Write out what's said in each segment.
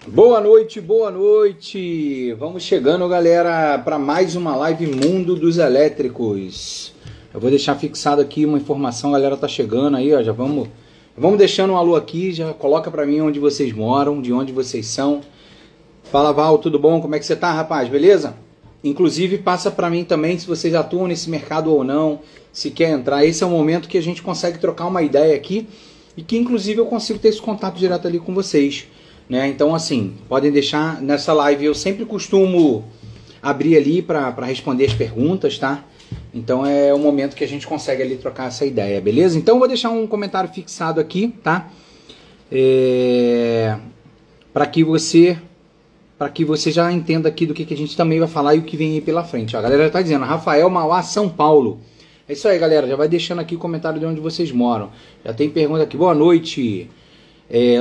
Boa noite, boa noite! Vamos chegando, galera, para mais uma live Mundo dos Elétricos. Eu vou deixar fixado aqui uma informação, a galera tá chegando aí, ó, já vamos deixando um alô aqui, já coloca para mim onde vocês moram, de onde vocês são. Fala, Val, tudo bom? Como é que você tá, rapaz? Beleza? Inclusive, passa para mim também se vocês atuam nesse mercado ou não, se quer entrar. Esse é o momento que a gente consegue trocar uma ideia aqui e que, inclusive, eu consigo ter esse contato direto ali com vocês. Né? Então, assim, podem deixar nessa live. Eu sempre costumo abrir ali para responder as perguntas, tá? Então é o momento que a gente consegue ali trocar essa ideia, beleza? Então eu vou deixar um comentário fixado aqui, tá? Para que você já entenda aqui do que a gente também vai falar e o que vem aí pela frente. Ó, a galera tá dizendo, Rafael Mauá, São Paulo. É isso aí, galera. Já vai deixando aqui o comentário de onde vocês moram. Já tem pergunta aqui. Boa noite.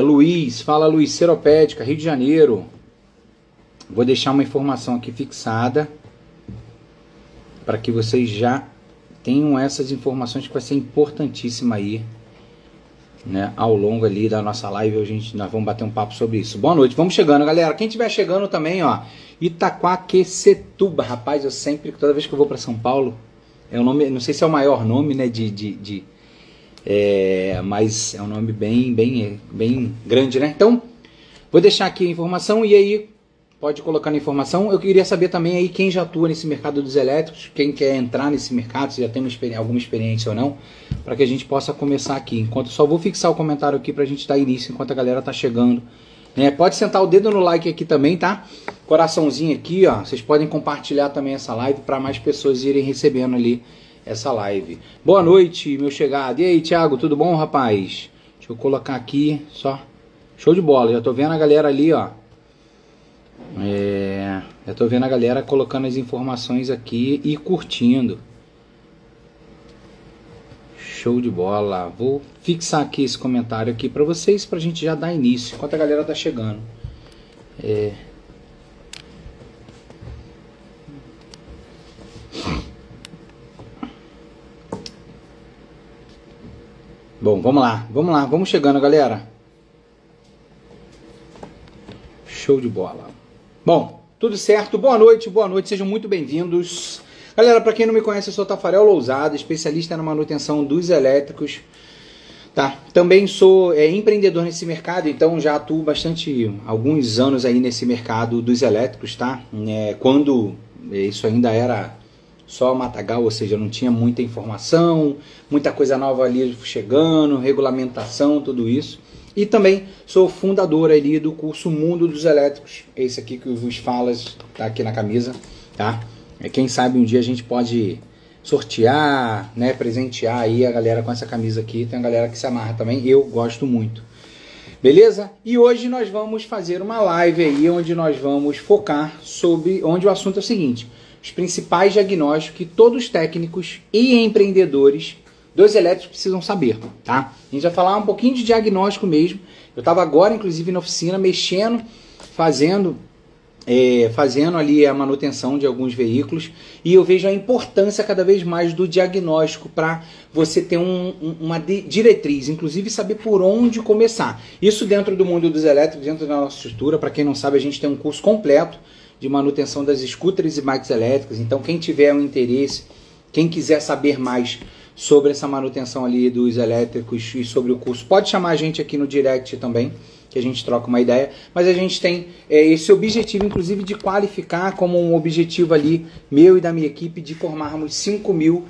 Luiz, fala Luiz, Seropédica, Rio de Janeiro. Vou deixar uma informação aqui fixada para que vocês já tenham essas informações que vai ser importantíssima aí, né, ao longo ali da nossa live. Nós vamos bater um papo sobre isso. Boa noite, vamos chegando, galera. Quem estiver chegando também, ó, Itaquaquecetuba, rapaz, eu sempre, toda vez que eu vou para São Paulo, é um nome, não sei se é o maior nome, né, mas é um nome bem grande, né? Então, vou deixar aqui a informação e aí pode colocar na informação. Eu queria saber também aí quem já atua nesse mercado dos elétricos, quem quer entrar nesse mercado, se já tem alguma experiência ou não, para que a gente possa começar aqui. Enquanto só vou fixar o comentário aqui para a gente dar início, enquanto a galera tá chegando. Né? Pode sentar o dedo no like aqui também, tá? Coraçãozinho aqui, ó. Vocês podem compartilhar também essa live para mais pessoas irem recebendo ali essa live. Boa noite, meu chegado. E aí, Thiago, tudo bom, rapaz? Deixa eu colocar aqui, só. Show de bola, já tô vendo a galera ali, ó. Já tô vendo a galera colocando as informações aqui e curtindo. Show de bola. Vou fixar aqui esse comentário aqui pra vocês, pra gente já dar início, enquanto a galera tá chegando. Bom, vamos chegando, galera. Show de bola. Bom, tudo certo, boa noite, sejam muito bem-vindos. Galera, para quem não me conhece, eu sou Tafarel Lousada, especialista na manutenção dos elétricos. Tá, também sou empreendedor nesse mercado, então já atuo alguns anos aí nesse mercado dos elétricos, tá? Quando isso ainda era só matagal, ou seja, não tinha muita informação, muita coisa nova ali chegando, regulamentação, tudo isso. E também sou fundador ali do curso Mundo dos Elétricos, esse aqui que vos fala, tá aqui na camisa, tá? Quem sabe um dia a gente pode sortear, né, presentear aí a galera com essa camisa aqui. Tem a galera que se amarra também, eu gosto muito. Beleza? E hoje nós vamos fazer uma live aí onde nós vamos focar onde o assunto é o seguinte: os principais diagnósticos que todos os técnicos e empreendedores dos elétricos precisam saber, tá? A gente vai falar um pouquinho de diagnóstico mesmo. Eu estava agora, inclusive, na oficina, mexendo, fazendo ali a manutenção de alguns veículos, e eu vejo a importância cada vez mais do diagnóstico para você ter uma diretriz, inclusive saber por onde começar. Isso dentro do mundo dos elétricos, dentro da nossa estrutura. Para quem não sabe, a gente tem um curso completo de manutenção das scooters e bikes elétricas. Então, quem tiver um interesse, quem quiser saber mais sobre essa manutenção ali dos elétricos e sobre o curso, pode chamar a gente aqui no direct também, que a gente troca uma ideia. Mas a gente tem esse objetivo, inclusive, de qualificar como um objetivo ali, meu e da minha equipe, de formarmos 5.000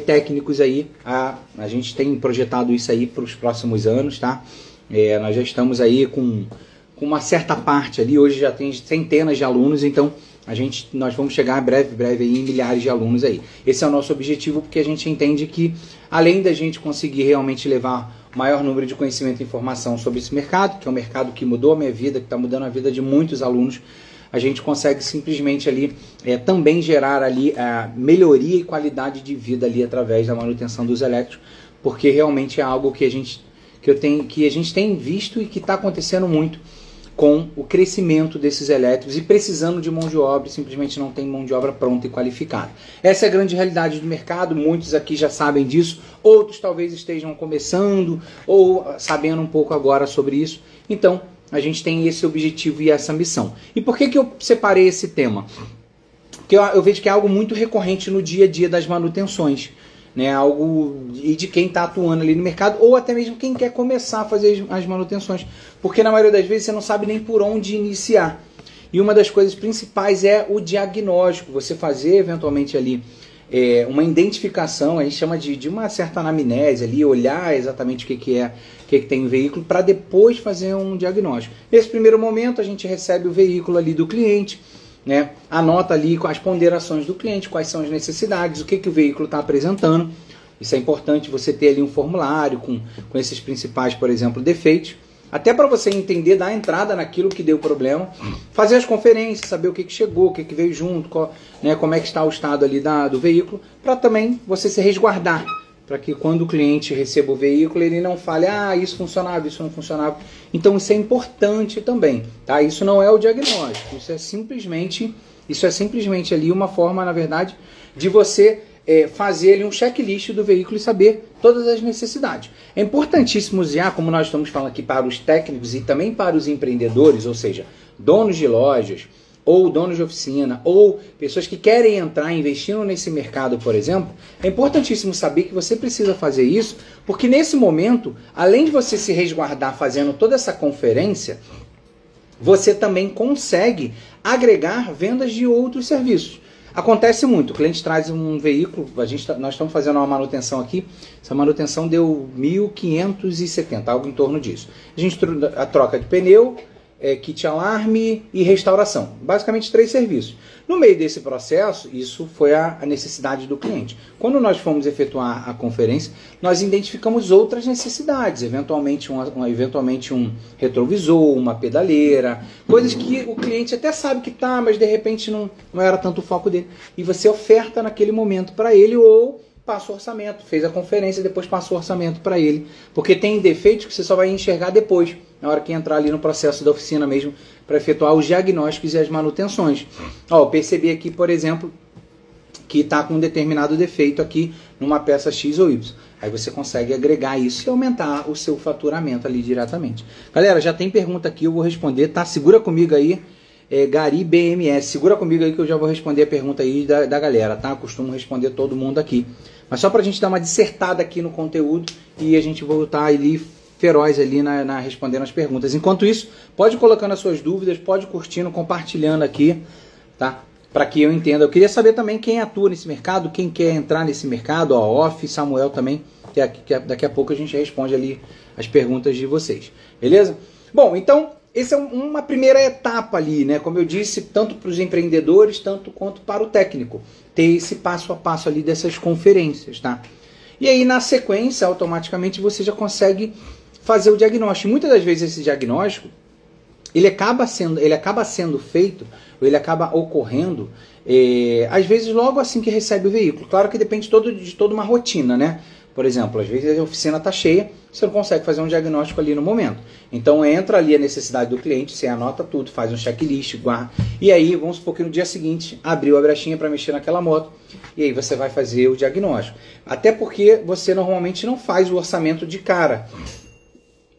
técnicos aí. A gente tem projetado isso aí para os próximos anos, tá? Nós já estamos aí com uma certa parte ali, hoje já tem centenas de alunos, então nós vamos chegar breve aí em milhares de alunos aí. Esse é o nosso objetivo, porque a gente entende que, além da gente conseguir realmente levar o maior número de conhecimento e informação sobre esse mercado, que é um mercado que mudou a minha vida, que está mudando a vida de muitos alunos, a gente consegue simplesmente ali também gerar ali a melhoria e qualidade de vida ali através da manutenção dos elétricos, porque realmente é algo que a gente tem visto e que está acontecendo muito com o crescimento desses elétricos e precisando de mão de obra, simplesmente não tem mão de obra pronta e qualificada. Essa é a grande realidade do mercado, muitos aqui já sabem disso, outros talvez estejam começando ou sabendo um pouco agora sobre isso. Então, a gente tem esse objetivo e essa missão. E por que eu separei esse tema? Porque eu vejo que é algo muito recorrente no dia a dia das manutenções, né? Algo de quem está atuando ali no mercado, ou até mesmo quem quer começar a fazer as manutenções. Porque na maioria das vezes você não sabe nem por onde iniciar. E uma das coisas principais é o diagnóstico, você fazer eventualmente ali uma identificação, a gente chama de uma certa anamnese ali, olhar exatamente o que tem no veículo para depois fazer um diagnóstico. Nesse primeiro momento a gente recebe o veículo ali do cliente, né? Anota ali com as ponderações do cliente, quais são as necessidades, o que o veículo está apresentando. Isso é importante, você ter ali um formulário com esses principais, por exemplo, defeitos. Até para você entender, dar entrada naquilo que deu problema, fazer as conferências, saber o que chegou, o que veio junto, como é que está o estado ali do veículo, para também você se resguardar, para que quando o cliente receba o veículo, ele não fale, isso funcionava, isso não funcionava. Então isso é importante também, tá? Isso não é o diagnóstico, isso é simplesmente ali uma forma, na verdade, de você fazer ali um checklist do veículo e saber todas as necessidades. É importantíssimo usar, como nós estamos falando aqui, para os técnicos e também para os empreendedores, ou seja, donos de lojas, ou donos de oficina, ou pessoas que querem entrar investindo nesse mercado, por exemplo, é importantíssimo saber que você precisa fazer isso, porque nesse momento, além de você se resguardar fazendo toda essa conferência, você também consegue agregar vendas de outros serviços. Acontece muito, o cliente traz um veículo, nós estamos fazendo uma manutenção aqui, essa manutenção deu 1.570, algo em torno disso. A gente a troca de pneu, kit alarme e restauração, basicamente 3 serviços. No meio desse processo, isso foi a necessidade do cliente. Quando nós fomos efetuar a conferência, nós identificamos outras necessidades, eventualmente um retrovisor, uma pedaleira, coisas que o cliente até sabe que tá, mas de repente não era tanto o foco dele. E você oferta naquele momento para ele ou passa o orçamento, fez a conferência e depois passa o orçamento para ele. Porque tem defeitos que você só vai enxergar depois, na hora que entrar ali no processo da oficina mesmo, para efetuar os diagnósticos e as manutenções. Eu percebi aqui, por exemplo, que está com um determinado defeito aqui numa peça X ou Y. Aí você consegue agregar isso e aumentar o seu faturamento ali diretamente. Galera, já tem pergunta aqui, eu vou responder, tá? Segura comigo aí. Gari BMS, segura comigo aí que eu já vou responder a pergunta aí da galera, tá? Eu costumo responder todo mundo aqui. Mas só pra gente dar uma dissertada aqui no conteúdo e a gente voltar ali feroz ali na respondendo as perguntas. Enquanto isso, pode colocando as suas dúvidas, pode curtindo, compartilhando aqui, tá? Para que eu entenda. Eu queria saber também quem atua nesse mercado, quem quer entrar nesse mercado, Off, Samuel também, que daqui a pouco a gente responde ali as perguntas de vocês. Beleza? Bom, então, essa é uma primeira etapa ali, né? Como eu disse, tanto para os empreendedores, tanto quanto para o técnico. Ter esse passo a passo ali dessas conferências, tá? E aí, na sequência, automaticamente você já consegue fazer o diagnóstico. Muitas das vezes esse diagnóstico, ele acaba sendo feito, ou ele acaba ocorrendo, às vezes logo assim que recebe o veículo. Claro que depende de toda uma rotina, né? Por exemplo, às vezes a oficina está cheia, você não consegue fazer um diagnóstico ali no momento. Então entra ali a necessidade do cliente, você anota tudo, faz um checklist, guarda. E aí, vamos supor que no dia seguinte, abriu a brechinha para mexer naquela moto, e aí você vai fazer o diagnóstico. Até porque você normalmente não faz o orçamento de cara,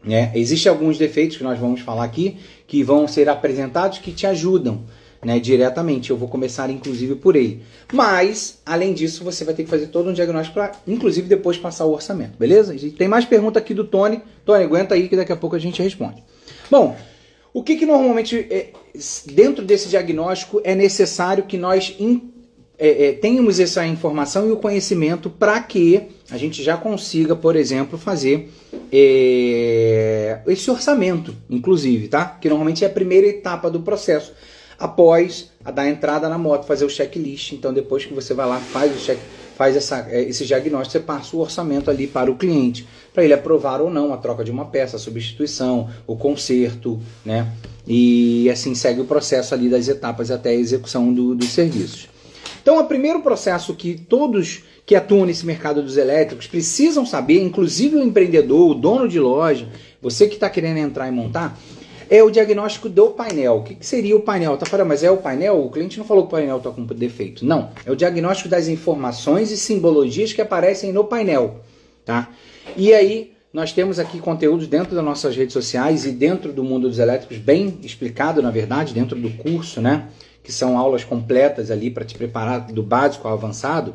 né? Existem alguns defeitos que nós vamos falar aqui, que vão ser apresentados, que te ajudam, né, diretamente. Eu vou começar inclusive por ele. Mas, além disso, você vai ter que fazer todo um diagnóstico para, inclusive, depois passar o orçamento. Beleza? Tem mais pergunta aqui do Tony. Tony, aguenta aí que daqui a pouco a gente responde. Bom, o que normalmente, dentro desse diagnóstico, é necessário que nós tenhamos essa informação e o conhecimento para que a gente já consiga, por exemplo, fazer esse orçamento, inclusive, tá? Que normalmente é a primeira etapa do processo. Após a dar entrada na moto, fazer o checklist. Então, depois que você vai lá, faz esse diagnóstico, você passa o orçamento ali para o cliente, para ele aprovar ou não a troca de uma peça, a substituição, o conserto, né? E assim segue o processo ali das etapas até a execução dos serviços. Então, o primeiro processo que todos que atuam nesse mercado dos elétricos precisam saber, inclusive o empreendedor, o dono de loja, você que está querendo entrar e montar, é o diagnóstico do painel. O que seria o painel? Tá falando, mas é o painel? O cliente não falou que o painel está com defeito. Não, é o diagnóstico das informações e simbologias que aparecem no painel, tá? E aí, nós temos aqui conteúdos dentro das nossas redes sociais e dentro do mundo dos elétricos, bem explicado, na verdade, dentro do curso, né? Que são aulas completas ali para te preparar do básico ao avançado,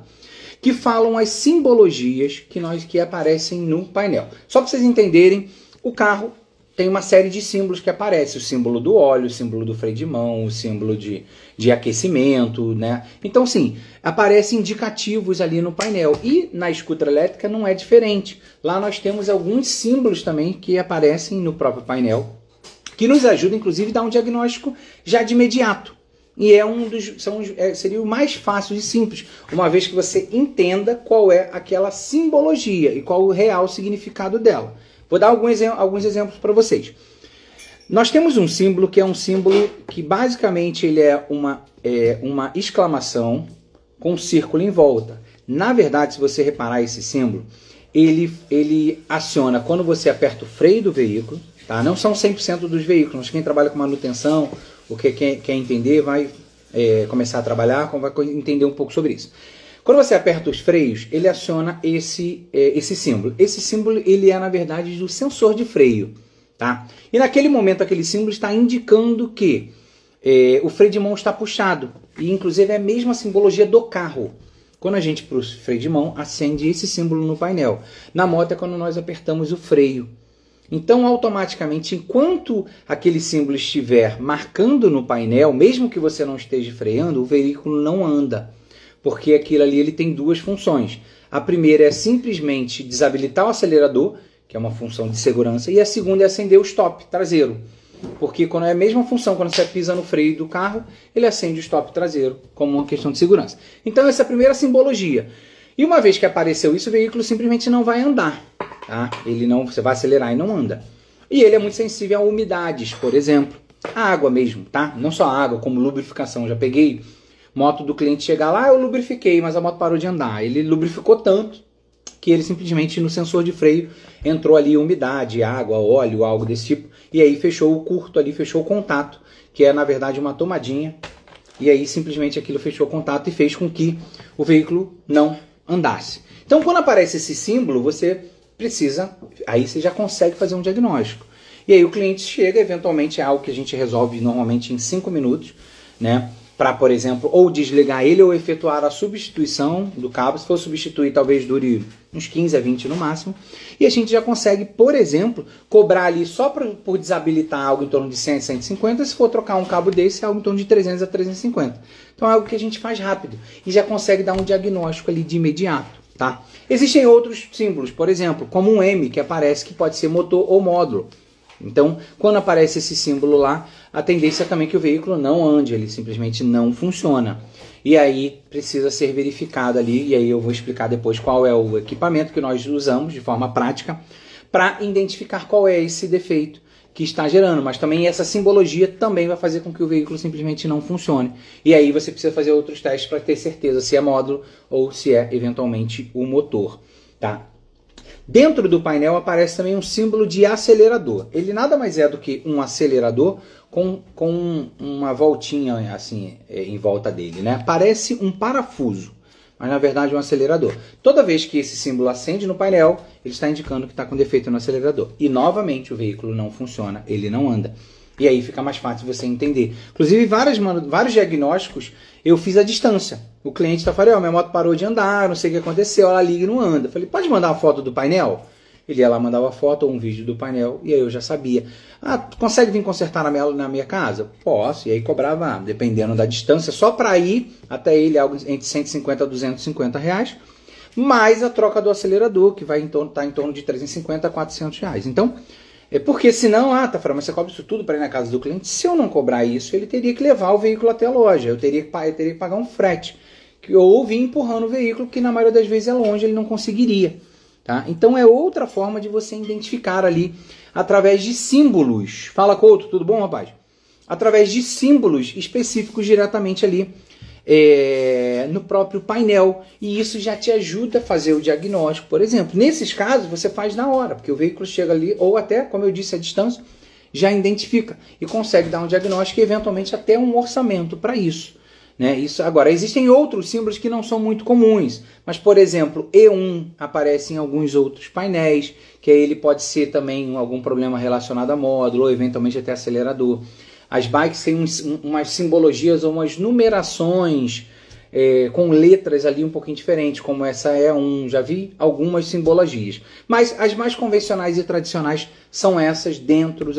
que falam as simbologias que aparecem no painel. Só para vocês entenderem, o carro tem uma série de símbolos que aparecem. O símbolo do óleo, o símbolo do freio de mão, o símbolo de aquecimento, né? Então, sim, aparecem indicativos ali no painel. E na escuta elétrica não é diferente. Lá nós temos alguns símbolos também que aparecem no próprio painel, que nos ajudam, inclusive, a dar um diagnóstico já de imediato. E seria o mais fácil e simples, uma vez que você entenda qual é aquela simbologia e qual o real significado dela. Vou dar alguns exemplos para vocês. Nós temos um símbolo que é um símbolo que basicamente ele é uma exclamação com um círculo em volta. Na verdade, se você reparar esse símbolo, ele aciona quando você aperta o freio do veículo, tá? Não são 100% dos veículos, quem trabalha com manutenção, o que quer entender vai começar a trabalhar, vai entender um pouco sobre isso. Quando você aperta os freios, ele aciona esse símbolo. Esse símbolo ele é, na verdade, do sensor de freio. Tá? E naquele momento, aquele símbolo está indicando que o freio de mão está puxado. E, inclusive, é a mesma simbologia do carro. Quando a gente, para o freio de mão, acende esse símbolo no painel. Na moto é quando nós apertamos o freio. Então, automaticamente, enquanto aquele símbolo estiver marcando no painel, mesmo que você não esteja freando, o veículo não anda. Porque aquilo ali ele tem duas funções. A primeira é simplesmente desabilitar o acelerador, que é uma função de segurança, e a segunda é acender o stop traseiro. Porque quando é a mesma função, quando você pisa no freio do carro, ele acende o stop traseiro, como uma questão de segurança. Então essa é a primeira simbologia. E uma vez que apareceu isso, o veículo simplesmente não vai andar. Tá? Você vai acelerar e não anda. E ele é muito sensível a umidades, por exemplo. A água mesmo, tá? Não só a água, como lubrificação. Já peguei moto do cliente chegar lá, eu lubrifiquei, mas a moto parou de andar. Ele lubrificou tanto que ele simplesmente no sensor de freio entrou ali umidade, água, óleo, algo desse tipo. E aí fechou o curto ali, fechou o contato, que é na verdade uma tomadinha. E aí simplesmente aquilo fechou o contato e fez com que o veículo não andasse. Então quando aparece esse símbolo, aí você já consegue fazer um diagnóstico. E aí o cliente chega, eventualmente é algo que a gente resolve normalmente em 5 minutos, né? Para, por exemplo, ou desligar ele ou efetuar a substituição do cabo. Se for substituir, talvez dure uns 15 a 20 no máximo. E a gente já consegue, por exemplo, cobrar ali só por desabilitar algo em torno de 100 a 150. Se for trocar um cabo desse, é algo em torno de 300 a 350. Então é algo que a gente faz rápido e já consegue dar um diagnóstico ali de imediato. Tá? Existem outros símbolos, por exemplo, como um M que aparece que pode ser motor ou módulo. Então, quando aparece esse símbolo lá, a tendência é também que o veículo não ande, ele simplesmente não funciona. E aí precisa ser verificado ali, e aí eu vou explicar depois qual é o equipamento que nós usamos de forma prática para identificar qual é esse defeito que está gerando. Mas também essa simbologia também vai fazer com que o veículo simplesmente não funcione. E aí você precisa fazer outros testes para ter certeza se é módulo ou se é eventualmente o motor. Tá? Dentro do painel aparece também um símbolo de acelerador. Ele nada mais é do que um acelerador com uma voltinha assim em volta dele, né? Parece um parafuso, mas na verdade é um acelerador. Toda vez que esse símbolo acende no painel, ele está indicando que está com defeito no acelerador. E novamente o veículo não funciona, ele não anda. E aí fica mais fácil você entender. Inclusive vários diagnósticos eu fiz à distância. O cliente está falando, minha moto parou de andar, não sei o que aconteceu, ela liga e não anda. Eu falei, pode mandar uma foto do painel? Ele ia lá, mandava foto ou um vídeo do painel, e aí eu já sabia. Consegue vir consertar na minha casa? Posso. E aí cobrava, dependendo da distância, só para ir até ele, algo entre 150 a 250 reais, mais a troca do acelerador, que vai estar em torno de 350 a 400 reais. Então, porque senão, Tafarel, mas você cobra isso tudo para ir na casa do cliente? Se eu não cobrar isso, ele teria que levar o veículo até a loja, eu teria que pagar um frete, ou vir empurrando o veículo, que na maioria das vezes é longe, ele não conseguiria. Tá? Então é outra forma de você identificar ali, através de símbolos. Fala, Couto, tudo bom, rapaz? Através de símbolos específicos diretamente ali no próprio painel. E isso já te ajuda a fazer o diagnóstico. Por exemplo, nesses casos você faz na hora, porque o veículo chega ali, ou até, como eu disse, à distância, já identifica e consegue dar um diagnóstico e eventualmente até um orçamento para isso. né? Isso, agora, existem outros símbolos que não são muito comuns, mas, por exemplo, E1 aparece em alguns outros painéis, que aí ele pode ser também algum problema relacionado a módulo, ou eventualmente até acelerador. As bikes têm umas simbologias ou umas numerações com letras ali um pouquinho diferentes, como essa E1, já vi algumas simbologias. Mas as mais convencionais e tradicionais são essas dentro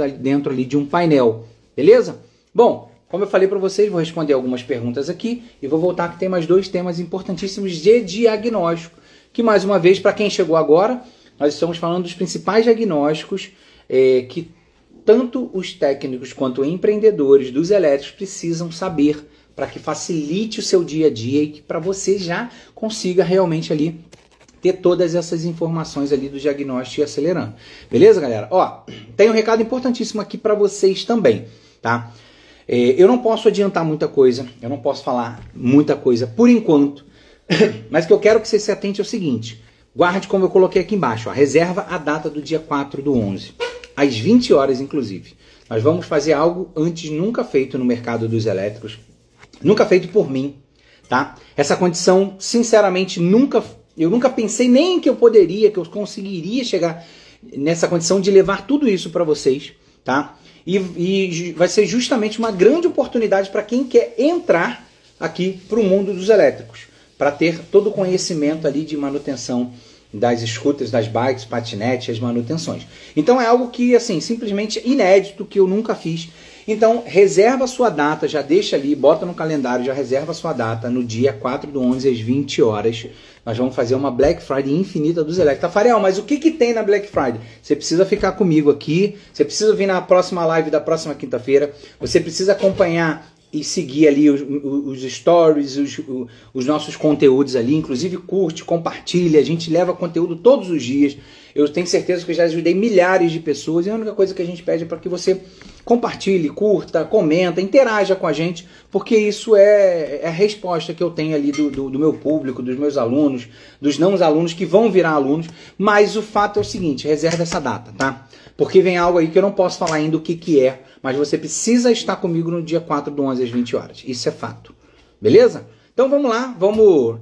ali de um painel, beleza? Bom, como eu falei para vocês, vou responder algumas perguntas aqui e vou voltar que tem mais 2 temas importantíssimos de diagnóstico, que mais uma vez, para quem chegou agora, nós estamos falando dos principais diagnósticos que tanto os técnicos quanto empreendedores dos elétricos precisam saber para que facilite o seu dia a dia e que para você já consiga realmente ali ter todas essas informações ali do diagnóstico e acelerando. Beleza, galera? Ó, tem um recado importantíssimo aqui para vocês também, tá? Eu não posso adiantar muita coisa, eu não posso falar muita coisa por enquanto, mas o que eu quero que você se atente é o seguinte, guarde como eu coloquei aqui embaixo, ó, reserva a data do dia 4/11, às 20 horas inclusive. Nós vamos fazer algo antes nunca feito no mercado dos elétricos, nunca feito por mim, tá? Essa condição, sinceramente, eu nunca pensei nem que eu conseguiria chegar nessa condição de levar tudo isso para vocês, tá? E vai ser justamente uma grande oportunidade para quem quer entrar aqui para o mundo dos elétricos, para ter todo o conhecimento ali de manutenção das scooters, das bikes, patinetes, as manutenções. Então é algo que, assim, simplesmente inédito, que eu nunca fiz. Então, reserva a sua data, já deixa ali, bota no calendário, já reserva a sua data no dia 4/11 às 20 horas. Nós vamos fazer uma Black Friday infinita dos elétricos. Tafarel, mas o que tem na Black Friday? Você precisa ficar comigo aqui, você precisa vir na próxima live da próxima quinta-feira, você precisa acompanhar e seguir ali os stories, os nossos conteúdos ali, inclusive curte, compartilha, a gente leva conteúdo todos os dias. Eu tenho certeza que eu já ajudei milhares de pessoas e a única coisa que a gente pede é para que você compartilhe, curta, comenta, interaja com a gente, porque isso é a resposta que eu tenho ali do meu público, dos meus alunos, dos não alunos que vão virar alunos, mas o fato é o seguinte, reserva essa data, tá? Porque vem algo aí que eu não posso falar ainda o que é, mas você precisa estar comigo no dia 4/11 às 20 horas, isso é fato, beleza? Então vamos lá,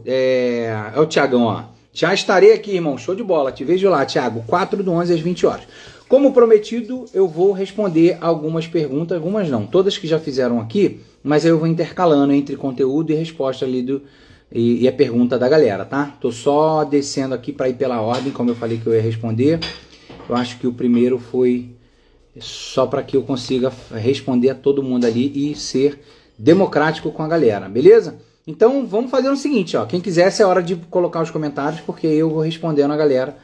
é o Thiagão, ó. Já estarei aqui, irmão. Show de bola. Te vejo lá, Thiago. 4/11 às 20 horas. Como prometido, eu vou responder algumas perguntas. Algumas não. Todas que já fizeram aqui. Mas eu vou intercalando entre conteúdo e resposta ali e a pergunta da galera, tá? Tô só descendo aqui para ir pela ordem, como eu falei que eu ia responder. Eu acho que o primeiro foi só para que eu consiga responder a todo mundo ali e ser democrático com a galera. Beleza? Então vamos fazer o seguinte, ó, quem quiser, essa é a hora de colocar os comentários, porque eu vou respondendo a galera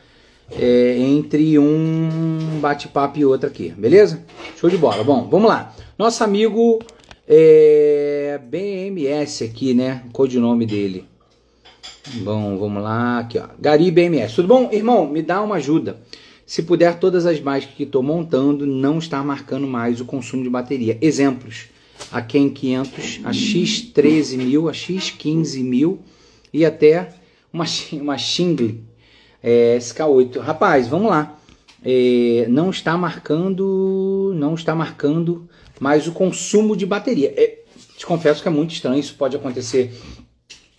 entre um bate-papo e outro aqui, beleza? Show de bola. Bom, vamos lá. Nosso amigo BMS aqui, né? O codinome dele. Bom, vamos lá, aqui ó, Gari BMS. Tudo bom? Irmão, me dá uma ajuda. Se puder, todas as bikes que estou montando não estar marcando mais o consumo de bateria. Exemplos. A Ken 500, a X13.000, a X15.000 e até uma Shingle SK8. Rapaz, vamos lá. Não está marcando mais o consumo de bateria. Te confesso que é muito estranho, isso pode acontecer.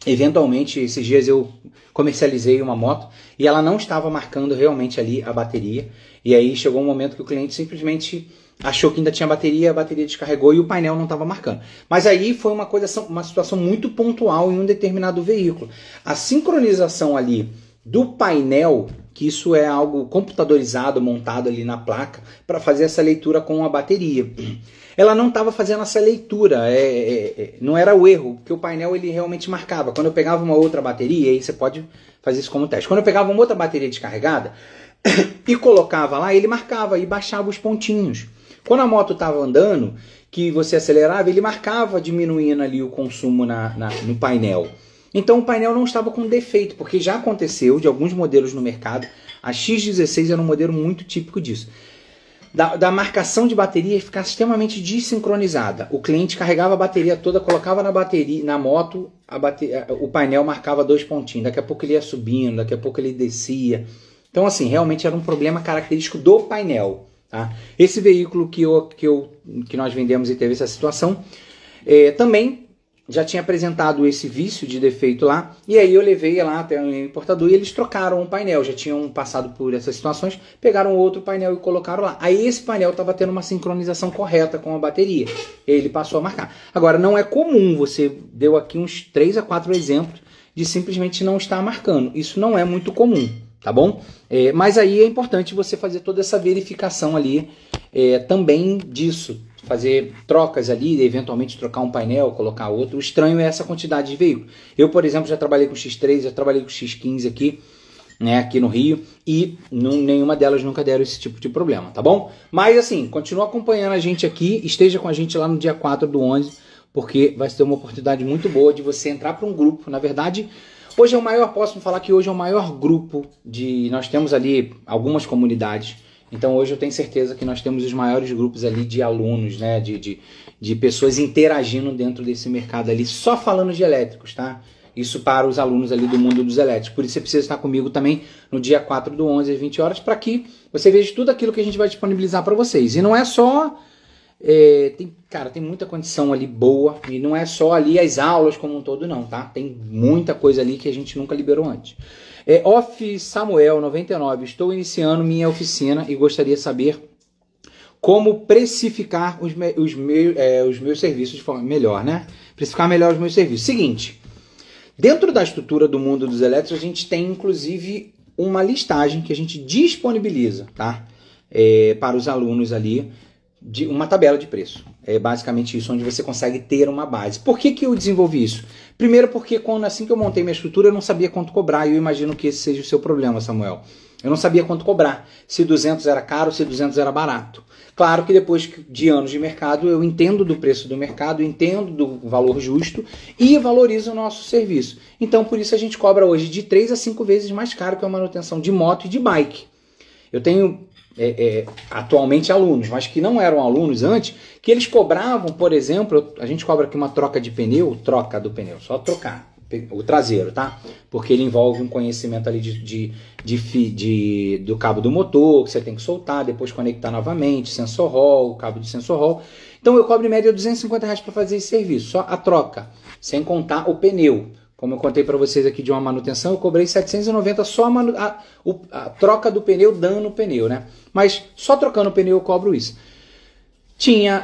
Eventualmente, esses dias eu comercializei uma moto e ela não estava marcando realmente ali a bateria. E aí chegou um momento que o cliente simplesmente achou que ainda tinha bateria, a bateria descarregou e o painel não estava marcando. Mas aí foi uma situação muito pontual em um determinado veículo. A sincronização ali do painel, que isso é algo computadorizado, montado ali na placa, para fazer essa leitura com a bateria. Ela não estava fazendo essa leitura, não era o erro, porque o painel ele realmente marcava. Quando eu pegava uma outra bateria, aí você pode fazer isso como teste. Quando eu pegava uma outra bateria descarregada e colocava lá, ele marcava e baixava os pontinhos. Quando a moto estava andando, que você acelerava, ele marcava diminuindo ali o consumo no painel. Então o painel não estava com defeito, porque já aconteceu de alguns modelos no mercado. A X16 era um modelo muito típico disso. Da marcação de bateria ficar extremamente desincronizada. O cliente carregava a bateria toda, colocava na moto, o painel marcava 2 pontinhos. Daqui a pouco ele ia subindo, daqui a pouco ele descia. Então assim, realmente era um problema característico do painel. Tá? Esse veículo que nós vendemos e teve essa situação, também já tinha apresentado esse vício de defeito lá, e aí eu levei lá até o importador e eles trocaram um painel, já tinham passado por essas situações, pegaram outro painel e colocaram lá. Aí esse painel estava tendo uma sincronização correta com a bateria, e aí ele passou a marcar. Agora, não é comum, você deu aqui uns 3 a 4 exemplos de simplesmente não estar marcando, isso não é muito comum, tá bom? Mas aí é importante você fazer toda essa verificação ali também disso, fazer trocas ali, eventualmente trocar um painel, colocar outro. O estranho é essa quantidade de veículos. Eu, por exemplo, já trabalhei com X3, já trabalhei com X15 aqui, né, aqui no Rio, e nenhuma delas nunca deram esse tipo de problema, tá bom? Mas assim, continua acompanhando a gente aqui, esteja com a gente lá no dia 4/11, porque vai ter uma oportunidade muito boa de você entrar para um grupo. Na verdade, hoje é o maior, posso falar que hoje é o maior grupo nós temos ali algumas comunidades. Então hoje eu tenho certeza que nós temos os maiores grupos ali de alunos, né, de pessoas interagindo dentro desse mercado ali, só falando de elétricos, tá? Isso para os alunos ali do mundo dos elétricos. Por isso você precisa estar comigo também no dia 4/11 às 20 horas, para que você veja tudo aquilo que a gente vai disponibilizar para vocês. E não é só... tem muita condição ali boa, e não é só ali as aulas como um todo não, tá? Tem muita coisa ali que a gente nunca liberou antes. Off Samuel 99, estou iniciando minha oficina e gostaria de saber como precificar os meus serviços de forma melhor, né? Precificar melhor os meus serviços. Seguinte, dentro da estrutura do mundo dos elétricos, a gente tem inclusive uma listagem que a gente disponibiliza, tá? Para os alunos ali, de uma tabela de preço. É basicamente isso, onde você consegue ter uma base. Por que eu desenvolvi isso? Primeiro porque assim que eu montei minha estrutura, eu não sabia quanto cobrar, e eu imagino que esse seja o seu problema, Samuel. Eu não sabia quanto cobrar, se 200 era caro, se 200 era barato. Claro que depois de anos de mercado, eu entendo do preço do mercado, entendo do valor justo e valorizo o nosso serviço. Então, por isso a gente cobra hoje de 3 a 5 vezes mais caro que a manutenção de moto e de bike. Eu tenho... atualmente alunos, mas que não eram alunos antes, que eles cobravam, por exemplo, a gente cobra aqui uma troca de pneu, troca do pneu, só trocar o traseiro, tá? Porque ele envolve um conhecimento ali do cabo do motor, que você tem que soltar, depois conectar novamente, sensor Hall, o cabo de sensor Hall. Então eu cobro em média R$250 para fazer esse serviço, só a troca, sem contar o pneu. Como eu contei para vocês aqui de uma manutenção, eu cobrei R$790 só a troca do pneu, dando o pneu, né? Mas só trocando o pneu eu cobro isso. Tinha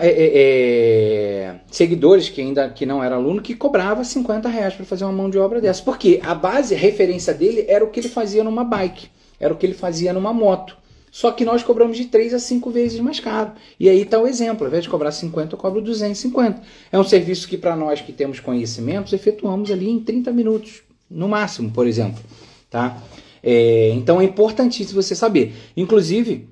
seguidores que não eram aluno que cobrava R$50 para fazer uma mão de obra dessa. Porque a base, a referência dele era o que ele fazia numa bike, era o que ele fazia numa moto. Só que nós cobramos de 3 a 5 vezes mais caro. E aí está o exemplo. Ao invés de cobrar 50, eu cobro 250. É um serviço que para nós que temos conhecimentos, efetuamos ali em 30 minutos, no máximo, por exemplo. Tá? Então é importantíssimo você saber. Inclusive,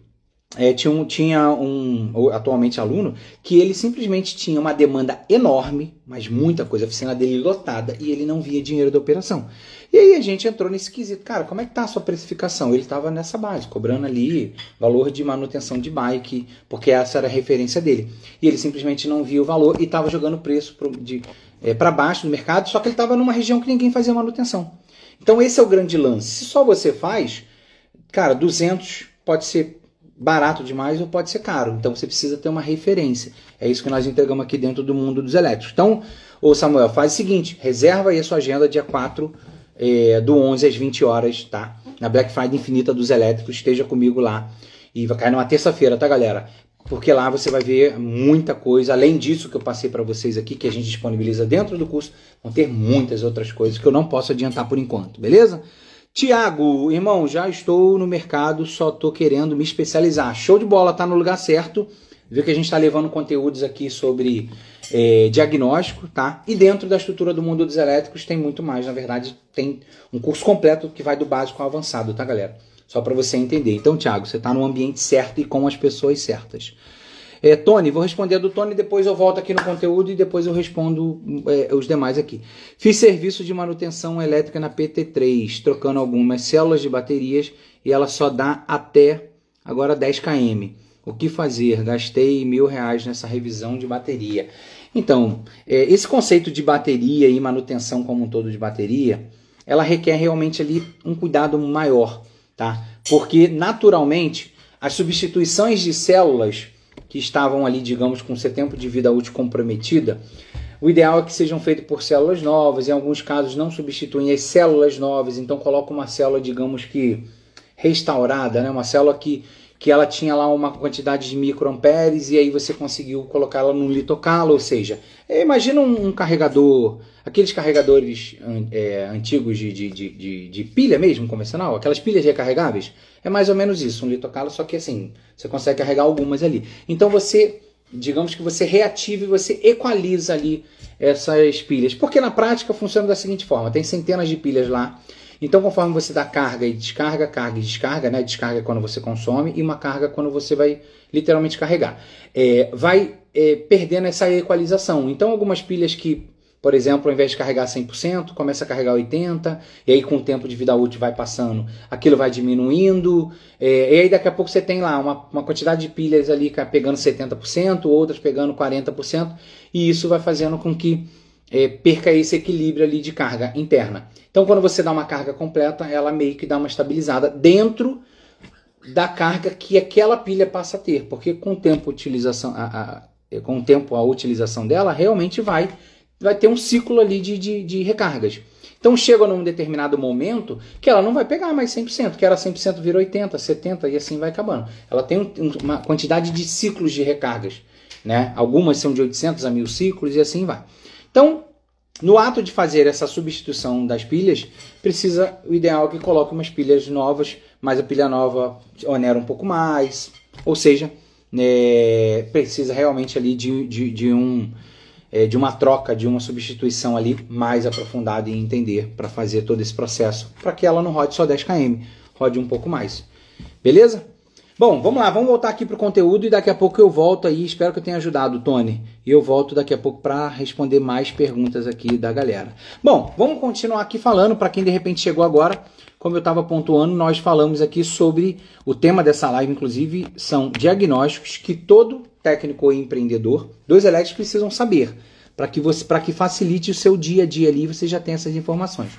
tinha um atualmente aluno que ele simplesmente tinha uma demanda enorme, mas muita coisa, a oficina dele lotada, e ele não via dinheiro da operação. E aí a gente entrou nesse quesito, cara, como é que tá a sua precificação? Ele estava nessa base, cobrando ali valor de manutenção de bike, porque essa era a referência dele. E ele simplesmente não via o valor e estava jogando o preço para baixo do mercado, só que ele estava numa região que ninguém fazia manutenção. Então esse é o grande lance. Se só você faz, cara, 200 pode ser barato demais ou pode ser caro. Então você precisa ter uma referência. É isso que nós entregamos aqui dentro do mundo dos elétricos. Então, ô Samuel, faz o seguinte, reserva aí a sua agenda dia 4/11 às 20 horas, tá? Na Black Friday Infinita dos Elétricos, esteja comigo lá. E vai cair numa terça-feira, tá, galera? Porque lá você vai ver muita coisa. Além disso que eu passei para vocês aqui, que a gente disponibiliza dentro do curso, vão ter muitas outras coisas que eu não posso adiantar por enquanto, beleza? Tiago, irmão, já estou no mercado, só estou querendo me especializar. Show de bola, tá no lugar certo. Viu que a gente está levando conteúdos aqui sobre diagnóstico, tá? E dentro da estrutura do mundo dos elétricos tem muito mais. Na verdade, tem um curso completo que vai do básico ao avançado, tá, galera? Só para você entender. Então, Tiago, você está no ambiente certo e com as pessoas certas. Tony, vou responder a do Tony, depois eu volto aqui no conteúdo e depois eu respondo os demais aqui. Fiz serviço de manutenção elétrica na PT3, trocando algumas células de baterias e ela só dá até agora 10 km. O que fazer? Gastei R$1.000 nessa revisão de bateria. Então, esse conceito de bateria e manutenção como um todo de bateria, ela requer realmente ali um cuidado maior, tá? Porque naturalmente as substituições de células que estavam ali, digamos, com seu tempo de vida útil comprometida, O ideal é que sejam feitos por células novas, em alguns casos não substituem as células novas, então coloca uma célula, digamos que restaurada, né? Uma célula que ela tinha lá uma quantidade de microamperes e aí você conseguiu colocar ela num litocalo, ou seja, imagina um carregador, aqueles carregadores antigos de pilha mesmo, convencional, aquelas pilhas recarregáveis, é mais ou menos isso, um litocalo, só que assim, você consegue carregar algumas ali. Então você, digamos que você reativa e você equaliza ali essas pilhas, porque na prática funciona da seguinte forma, tem centenas de pilhas lá. Então, conforme você dá carga e descarga, né? Descarga é quando você consome e uma carga quando você vai literalmente carregar. Vai perdendo essa equalização. Então, algumas pilhas que, por exemplo, ao invés de carregar 100%, começa a carregar 80%, e aí com o tempo de vida útil vai passando, aquilo vai diminuindo, e aí daqui a pouco você tem lá uma quantidade de pilhas ali pegando 70%, outras pegando 40%, e isso vai fazendo com que perca esse equilíbrio ali de carga interna. Então, quando você dá uma carga completa, ela meio que dá uma estabilizada dentro da carga que aquela pilha passa a ter, porque com o tempo a utilização dela realmente vai ter um ciclo ali de recargas. Então chega num determinado momento que ela não vai pegar mais 100%, que era 100% vira 80%, 70% e assim vai acabando. Ela tem uma quantidade de ciclos de recargas, né? Algumas são de 800 a 1000 ciclos e assim vai. Então, no ato de fazer essa substituição das pilhas, o ideal é que coloque umas pilhas novas, mas a pilha nova onera um pouco mais, ou seja, precisa realmente ali de uma troca, de uma substituição ali mais aprofundada em entender para fazer todo esse processo, para que ela não rode só 10 km, rode um pouco mais. Beleza? Bom, vamos lá, vamos voltar aqui para o conteúdo e daqui a pouco eu volto aí, espero que eu tenha ajudado, Tony, e eu volto daqui a pouco para responder mais perguntas aqui da galera. Bom, vamos continuar aqui falando, para quem de repente chegou agora, como eu estava pontuando, nós falamos aqui sobre o tema dessa live, inclusive, são diagnósticos que todo técnico e empreendedor dos elétricos precisam saber, para que facilite o seu dia a dia ali, você já tem essas informações.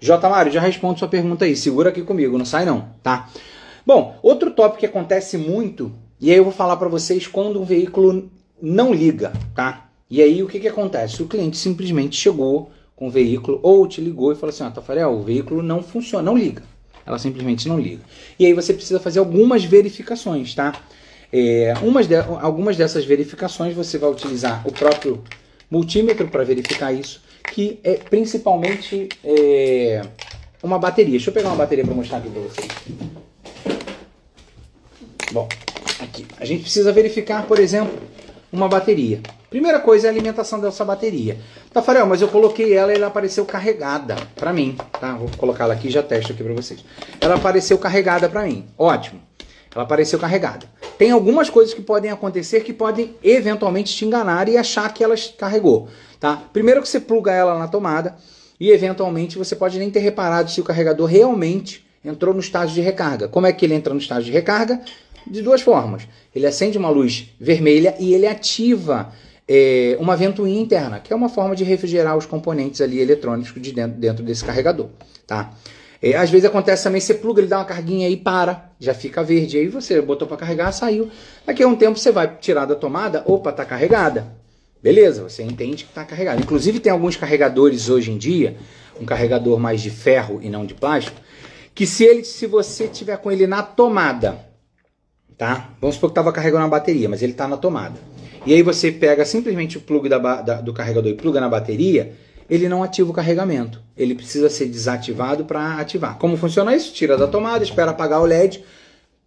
J. Mário, já respondo sua pergunta aí, segura aqui comigo, não sai não, tá? Bom, outro tópico que acontece muito, e aí eu vou falar para vocês quando um veículo não liga, tá? E aí o que acontece? O cliente simplesmente chegou com o veículo ou te ligou e falou assim, Tafarel, o veículo não funciona, não liga. Ela simplesmente não liga. E aí você precisa fazer algumas verificações, tá? Algumas dessas verificações você vai utilizar o próprio multímetro para verificar isso, que é principalmente uma bateria. Deixa eu pegar uma bateria para mostrar aqui para vocês. Bom, aqui. A gente precisa verificar, por exemplo, uma bateria. Primeira coisa é a alimentação dessa bateria. Tafarel, mas eu coloquei ela e ela apareceu carregada para mim, tá? Vou colocar ela aqui e já testo aqui para vocês. Ela apareceu carregada para mim. Ótimo. Ela apareceu carregada. Tem algumas coisas que podem acontecer que podem eventualmente te enganar e achar que ela carregou, tá? Primeiro que você pluga ela na tomada e eventualmente você pode nem ter reparado se o carregador realmente entrou no estágio de recarga. Como é que ele entra no estágio de recarga? De duas formas. Ele acende uma luz vermelha e ele ativa uma ventoinha interna, que é uma forma de refrigerar os componentes ali eletrônicos de dentro desse carregador, tá? Às vezes acontece também, você pluga, ele dá uma carguinha aí, já fica verde, aí você botou para carregar, saiu. Daqui a um tempo você vai tirar da tomada, opa, tá carregada. Beleza, você entende que tá carregada. Inclusive tem alguns carregadores hoje em dia, um carregador mais de ferro e não de plástico, que se você tiver com ele na tomada, tá? Vamos supor que estava carregando uma bateria, mas ele está na tomada. E aí você pega simplesmente o plug do carregador e pluga na bateria, ele não ativa o carregamento. Ele precisa ser desativado para ativar. Como funciona isso? Tira da tomada, espera apagar o LED.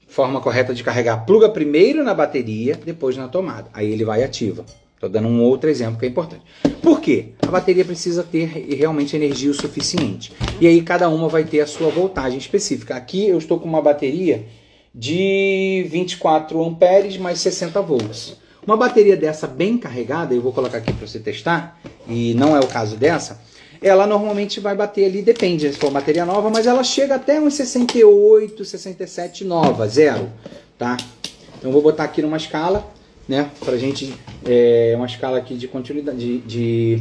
Forma correta de carregar, pluga primeiro na bateria, depois na tomada. Aí ele vai e ativa. Estou dando um outro exemplo que é importante. Por quê? A bateria precisa ter realmente energia o suficiente. E aí cada uma vai ter a sua voltagem específica. Aqui eu estou com uma bateria de 24 amperes mais 60 volts. Uma bateria dessa bem carregada, eu vou colocar aqui para você testar, e não é o caso dessa, ela normalmente vai bater ali, depende se for bateria nova, mas ela chega até uns 68, 67 nova, zero, tá? Então eu vou botar aqui numa escala, né, pra gente, uma escala aqui de continuidade, de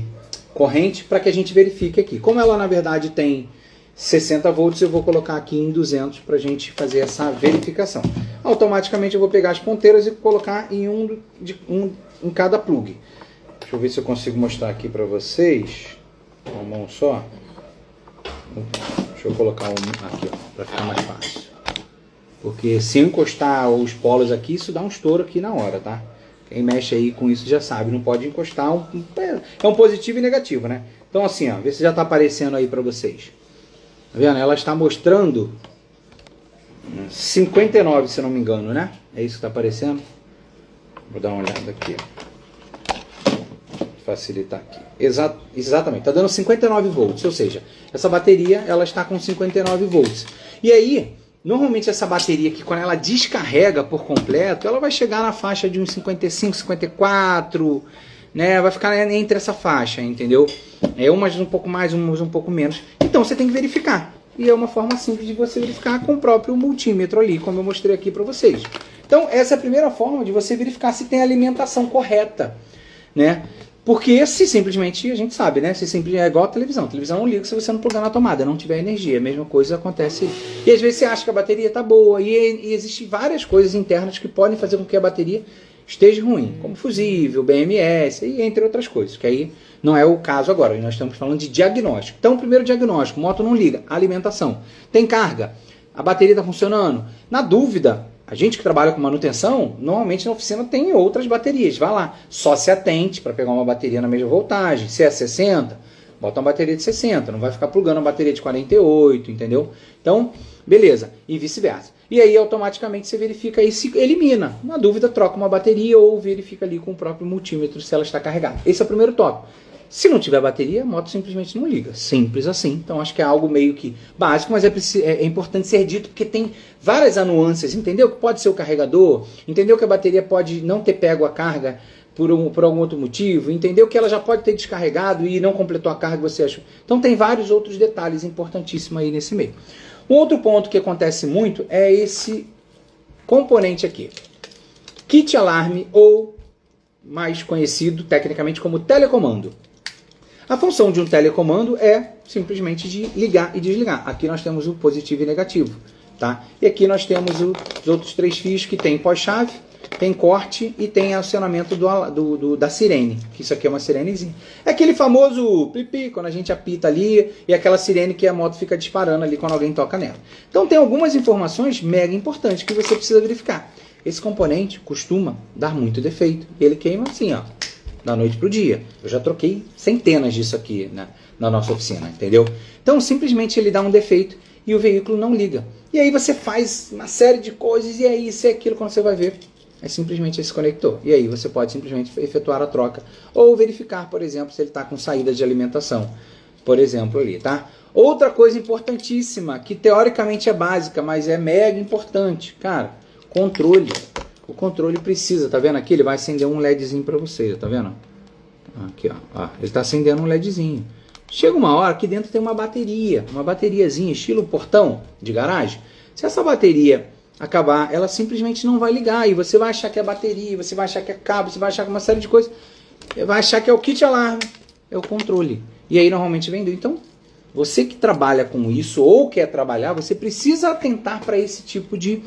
corrente, para que a gente verifique aqui. Como ela na verdade tem 60 volts, eu vou colocar aqui em 200 para a gente fazer essa verificação. Automaticamente eu vou pegar as ponteiras e colocar em um em cada plug. Deixa eu ver se eu consigo mostrar aqui para vocês. Uma mão só. Deixa eu colocar aqui, para ficar mais fácil. Porque se eu encostar os polos aqui, isso dá um estouro aqui na hora, tá? Quem mexe aí com isso já sabe, não pode encostar. É um positivo e negativo, né? Então assim, ó, vê se já tá aparecendo aí para vocês. Tá vendo? Ela está mostrando 59, se eu não me engano, né? É isso que tá aparecendo? Vou dar uma olhada aqui, ó. Facilitar aqui. Exatamente, tá dando 59 volts, ou seja, essa bateria ela está com 59 volts. E aí, normalmente essa bateria aqui, quando ela descarrega por completo, ela vai chegar na faixa de uns 55, 54, né? Vai ficar entre essa faixa, entendeu? Umas um pouco mais, umas um pouco menos. Então você tem que verificar. E é uma forma simples de você verificar com o próprio multímetro ali, como eu mostrei aqui para vocês. Então essa é a primeira forma de você verificar se tem a alimentação correta, né? Porque se simplesmente, a gente sabe, né? Se simplesmente é igual a televisão. A televisão não liga se você não plugar na tomada, não tiver energia. A mesma coisa acontece. E às vezes você acha que a bateria está boa. E existem várias coisas internas que podem fazer com que a bateria esteja ruim. Como fusível, BMS, e entre outras coisas. Que aí não é o caso agora. Nós estamos falando de diagnóstico. Então, primeiro diagnóstico. Moto não liga. Alimentação. Tem carga. A bateria está funcionando. Na dúvida, a gente que trabalha com manutenção, normalmente na oficina tem outras baterias. Vai lá, só se atente para pegar uma bateria na mesma voltagem. Se é 60, bota uma bateria de 60. Não vai ficar plugando uma bateria de 48, entendeu? Então, beleza. E vice-versa. E aí, automaticamente, você verifica e se elimina. Na dúvida, troca uma bateria ou verifica ali com o próprio multímetro se ela está carregada. Esse é o primeiro tópico. Se não tiver bateria, a moto simplesmente não liga. Simples assim. Então acho que é algo meio que básico, mas é importante ser dito porque tem várias nuances, entendeu? Que pode ser o carregador, entendeu que a bateria pode não ter pego a carga por algum outro motivo, entendeu que ela já pode ter descarregado e não completou a carga que você achou. Então tem vários outros detalhes importantíssimos aí nesse meio. Um outro ponto que acontece muito é esse componente aqui. Kit alarme ou mais conhecido tecnicamente como telecomando. A função de um telecomando é simplesmente de ligar e desligar. Aqui nós temos o positivo e negativo, tá? E aqui nós temos os outros três fios que tem pós-chave, tem corte e tem acionamento da sirene, que isso aqui é uma sirenezinha. É aquele famoso pipi, quando a gente apita ali, e aquela sirene que a moto fica disparando ali quando alguém toca nela. Então tem algumas informações mega importantes que você precisa verificar. Esse componente costuma dar muito defeito. Ele queima assim, ó, da noite para o dia. Eu já troquei centenas disso aqui na nossa oficina, entendeu? Então, simplesmente ele dá um defeito e o veículo não liga. E aí você faz uma série de coisas e aí isso e aquilo, quando você vai ver, é simplesmente esse conector. E aí você pode simplesmente efetuar a troca ou verificar, por exemplo, se ele está com saída de alimentação, por exemplo, ali, tá? Outra coisa importantíssima, que teoricamente é básica, mas é mega importante, cara, controle. O controle precisa, tá vendo aqui? Ele vai acender um LEDzinho para você, tá vendo? Aqui, ó. Ele tá acendendo um LEDzinho. Chega uma hora que dentro tem uma bateriazinha, estilo portão de garagem. Se essa bateria acabar, ela simplesmente não vai ligar. E você vai achar que é bateria, você vai achar que é cabo, você vai achar que é uma série de coisas. Vai achar que é o kit alarme, é o controle. E aí normalmente vem. Então, você que trabalha com isso ou quer trabalhar, você precisa atentar para esse tipo de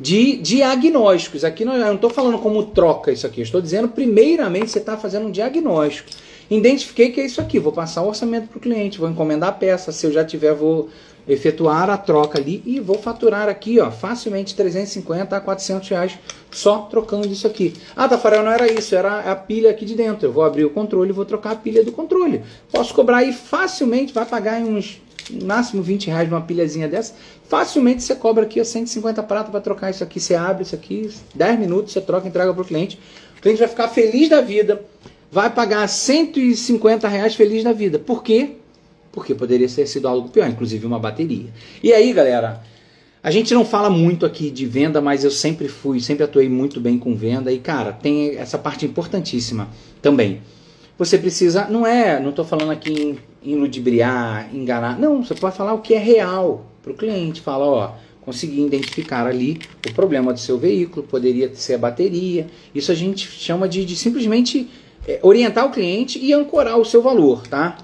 diagnósticos. Aqui eu não estou falando como troca isso aqui, eu estou dizendo primeiramente você está fazendo um diagnóstico. Identifiquei que é isso aqui, vou passar o orçamento para o cliente, vou encomendar a peça, se eu já tiver vou efetuar a troca ali e vou faturar aqui, ó, facilmente 350 a 400 reais só trocando isso aqui. Ah, Tafarel, não era isso, era a pilha aqui de dentro. Eu vou abrir o controle e vou trocar a pilha do controle. Posso cobrar aí facilmente, vai pagar em uns máximo 20 reais numa pilhazinha dessa. Facilmente você cobra aqui 150 prata para trocar isso aqui. Você abre isso aqui, 10 minutos, você troca e entrega para o cliente. O cliente vai ficar feliz da vida, vai pagar 150 reais feliz da vida. Por quê? Porque poderia ter sido algo pior, inclusive uma bateria. E aí, galera, a gente não fala muito aqui de venda, mas eu sempre atuei muito bem com venda. E, cara, tem essa parte importantíssima também. Você precisa, não estou falando aqui em ludibriar, enganar. Não, você pode falar o que é real para o cliente. Fala, ó, consegui identificar ali o problema do seu veículo, poderia ser a bateria. Isso a gente chama de simplesmente orientar o cliente e ancorar o seu valor, tá?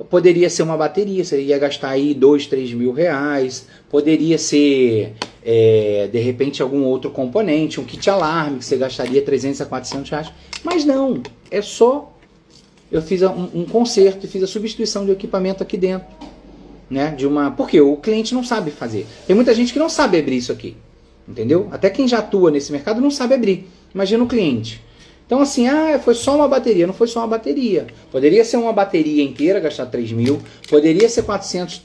Poderia ser uma bateria, você ia gastar aí 2, 3 mil reais. Poderia ser, de repente, algum outro componente, um kit alarme, que você gastaria 300 a 400 reais. Mas não, é só eu fiz um conserto e fiz a substituição de equipamento aqui dentro, né? Porque o cliente não sabe fazer. Tem muita gente que não sabe abrir isso aqui, entendeu? Até quem já atua nesse mercado não sabe abrir. Imagina o cliente. Então assim, foi só uma bateria. Não foi só uma bateria. Poderia ser uma bateria inteira, gastar 3 mil. Poderia ser 400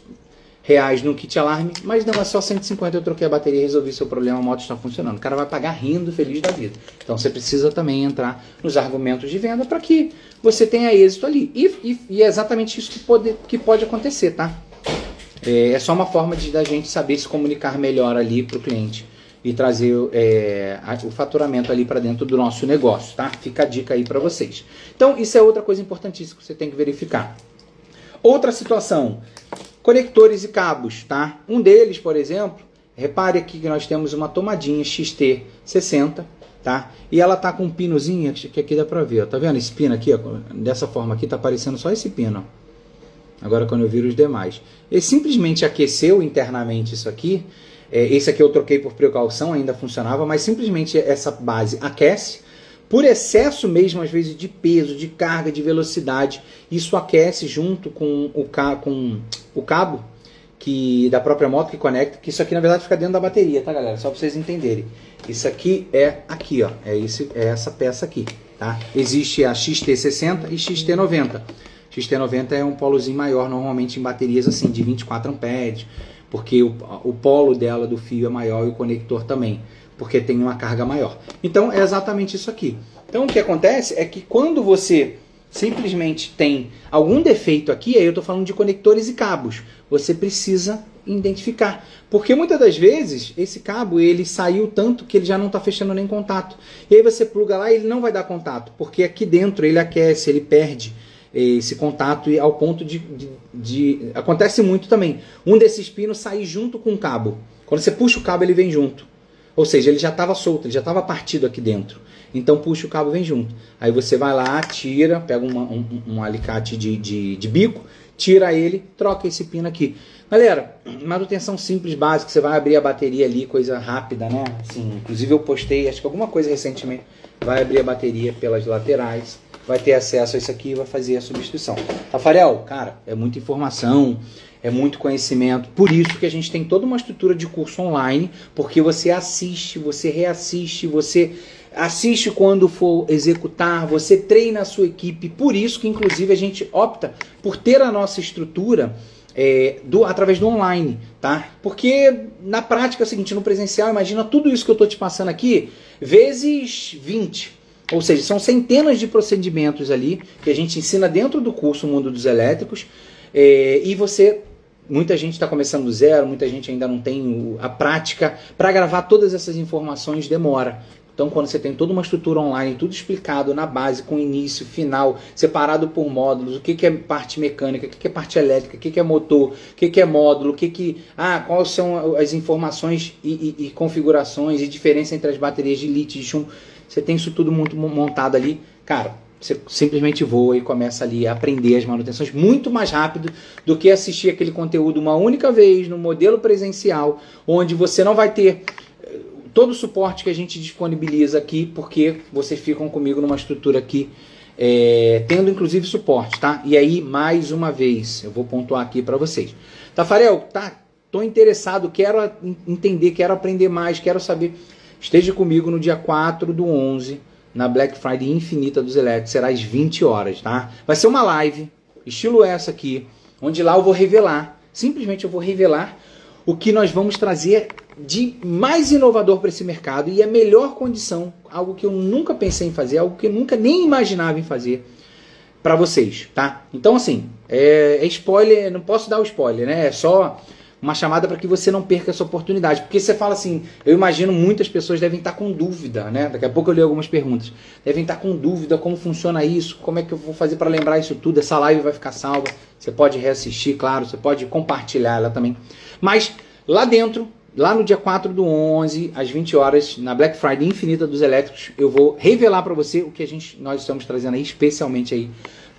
reais no kit alarme, mas não, é só 150, eu troquei a bateria e resolvi seu problema, a moto está funcionando. O cara vai pagar rindo, feliz da vida. Então você precisa também entrar nos argumentos de venda para que você tenha êxito ali. E é exatamente isso que pode acontecer, tá? É só uma forma da gente saber se comunicar melhor ali para o cliente e trazer o faturamento ali para dentro do nosso negócio, tá? Fica a dica aí para vocês. Então isso é outra coisa importantíssima que você tem que verificar. Outra situação, conectores e cabos, tá? Um deles, por exemplo, repare aqui que nós temos uma tomadinha XT60, tá? E ela tá com um pinozinho, que aqui dá pra ver, ó. Tá vendo esse pino aqui, ó? Dessa forma aqui, tá aparecendo só esse pino, ó. Agora quando eu viro os demais. Ele simplesmente aqueceu internamente isso aqui. Esse aqui eu troquei por precaução, ainda funcionava, mas simplesmente essa base aquece. Por excesso mesmo, às vezes, de peso, de carga, de velocidade, isso aquece junto com o cabo da própria moto que conecta, que isso aqui na verdade fica dentro da bateria, tá galera? Só para vocês entenderem. Isso aqui é aqui, ó, é essa peça aqui, tá? Existe a XT60 e XT90. XT90 é um polozinho maior, normalmente em baterias assim, de 24 amperes, porque o polo dela do fio é maior e o conector também, porque tem uma carga maior. Então é exatamente isso aqui. Então o que acontece é que quando você simplesmente tem algum defeito aqui, aí eu estou falando de conectores e cabos, você precisa identificar. Porque muitas das vezes esse cabo ele saiu tanto que ele já não está fechando nem contato. E aí você pluga lá e ele não vai dar contato, porque aqui dentro ele aquece, ele perde esse contato e ao ponto de acontece muito também. Um desses pinos sair junto com o cabo. Quando você puxa o cabo ele vem junto. Ou seja, ele já estava solto, ele já estava partido aqui dentro. Então puxa o cabo, vem junto. Aí você vai lá, tira, pega um alicate de bico, tira ele, troca esse pino aqui. Galera, manutenção simples, básica, você vai abrir a bateria ali, coisa rápida, né? Assim, inclusive eu postei, acho que alguma coisa recentemente, vai abrir a bateria pelas laterais, vai ter acesso a isso aqui e vai fazer a substituição. Tafarel, cara, é muita informação, é muito conhecimento, por isso que a gente tem toda uma estrutura de curso online, porque você assiste, você reassiste, você assiste quando for executar, você treina a sua equipe, por isso que inclusive a gente opta por ter a nossa estrutura através do online, tá? Porque na prática é o seguinte, no presencial, imagina tudo isso que eu estou te passando aqui, vezes 20. Ou seja, são centenas de procedimentos ali que a gente ensina dentro do curso Mundo dos Elétricos, e muita gente está começando do zero, muita gente ainda não tem a prática. Para gravar todas essas informações demora. Então quando você tem toda uma estrutura online, tudo explicado na base, com início, final, separado por módulos, o que é parte mecânica, o que é parte elétrica, o que é motor, o que é módulo, quais são as informações e configurações e diferença entre as baterias de lítio e de chumbo. Você tem isso tudo muito montado ali, cara, você simplesmente voa e começa ali a aprender as manutenções muito mais rápido do que assistir aquele conteúdo uma única vez no modelo presencial, onde você não vai ter todo o suporte que a gente disponibiliza aqui, porque vocês ficam comigo numa estrutura aqui, tendo inclusive suporte, tá? E aí, mais uma vez, eu vou pontuar aqui para vocês. Tafarel, tô interessado, quero entender, quero aprender mais, quero saber. Esteja comigo no dia 4/11, na Black Friday infinita dos elétricos, será às 20 horas, tá? Vai ser uma live, estilo essa aqui, onde lá eu vou revelar, simplesmente eu vou revelar o que nós vamos trazer de mais inovador para esse mercado e a melhor condição, algo que eu nunca pensei em fazer, algo que eu nunca nem imaginava em fazer para vocês, tá? Então assim, é spoiler, não posso dar o spoiler, né? É só uma chamada para que você não perca essa oportunidade. Porque você fala assim, eu imagino muitas pessoas devem estar com dúvida, né? Daqui a pouco eu leio algumas perguntas. Devem estar com dúvida como funciona isso, como é que eu vou fazer para lembrar isso tudo. Essa live vai ficar salva, você pode reassistir, claro, você pode compartilhar ela também. Mas lá dentro, lá no dia 4/11, às 20 horas, na Black Friday infinita dos elétricos, eu vou revelar para você o que nós estamos trazendo aí, especialmente aí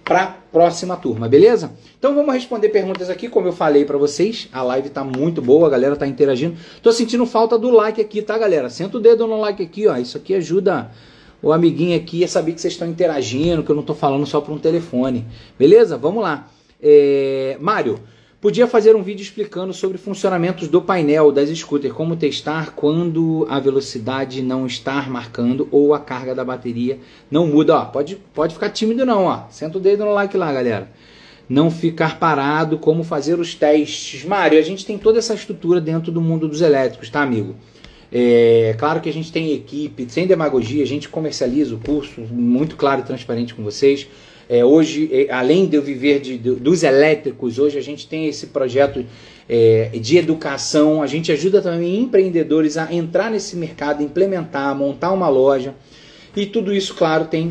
para a próxima turma, beleza? Então vamos responder perguntas aqui, como eu falei para vocês, a live tá muito boa, a galera tá interagindo. Tô sentindo falta do like aqui, tá galera? Senta o dedo no like aqui, ó, isso aqui ajuda o amiguinho aqui é saber que vocês estão interagindo, que eu não estou falando só por um telefone. Beleza? Vamos lá. Mário, podia fazer um vídeo explicando sobre funcionamentos do painel das scooters, como testar quando a velocidade não está marcando ou a carga da bateria não muda. Ó, pode ficar tímido não, ó. Senta o dedo no like lá, galera. Não ficar parado, como fazer os testes. Mário, a gente tem toda essa estrutura dentro do mundo dos elétricos, tá, amigo? Claro que a gente tem equipe, sem demagogia, a gente comercializa o curso, muito claro e transparente com vocês. Hoje, além de eu viver dos elétricos, hoje a gente tem esse projeto de educação, a gente ajuda também empreendedores a entrar nesse mercado, implementar, montar uma loja. E tudo isso, claro, tem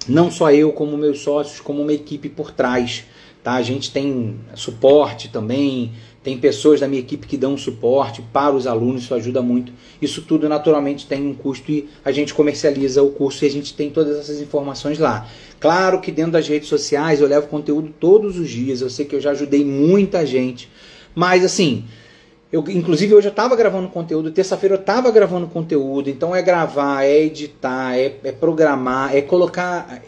não só eu, como meus sócios, como uma equipe por trás. Tá? A gente tem suporte também, tem pessoas da minha equipe que dão suporte para os alunos, isso ajuda muito. Isso tudo naturalmente tem um custo e a gente comercializa o curso e a gente tem todas essas informações lá. Claro que dentro das redes sociais eu levo conteúdo todos os dias, eu sei que eu já ajudei muita gente, mas assim, inclusive hoje eu estava gravando conteúdo, terça-feira eu estava gravando conteúdo, então é gravar, é editar, é programar, é colocar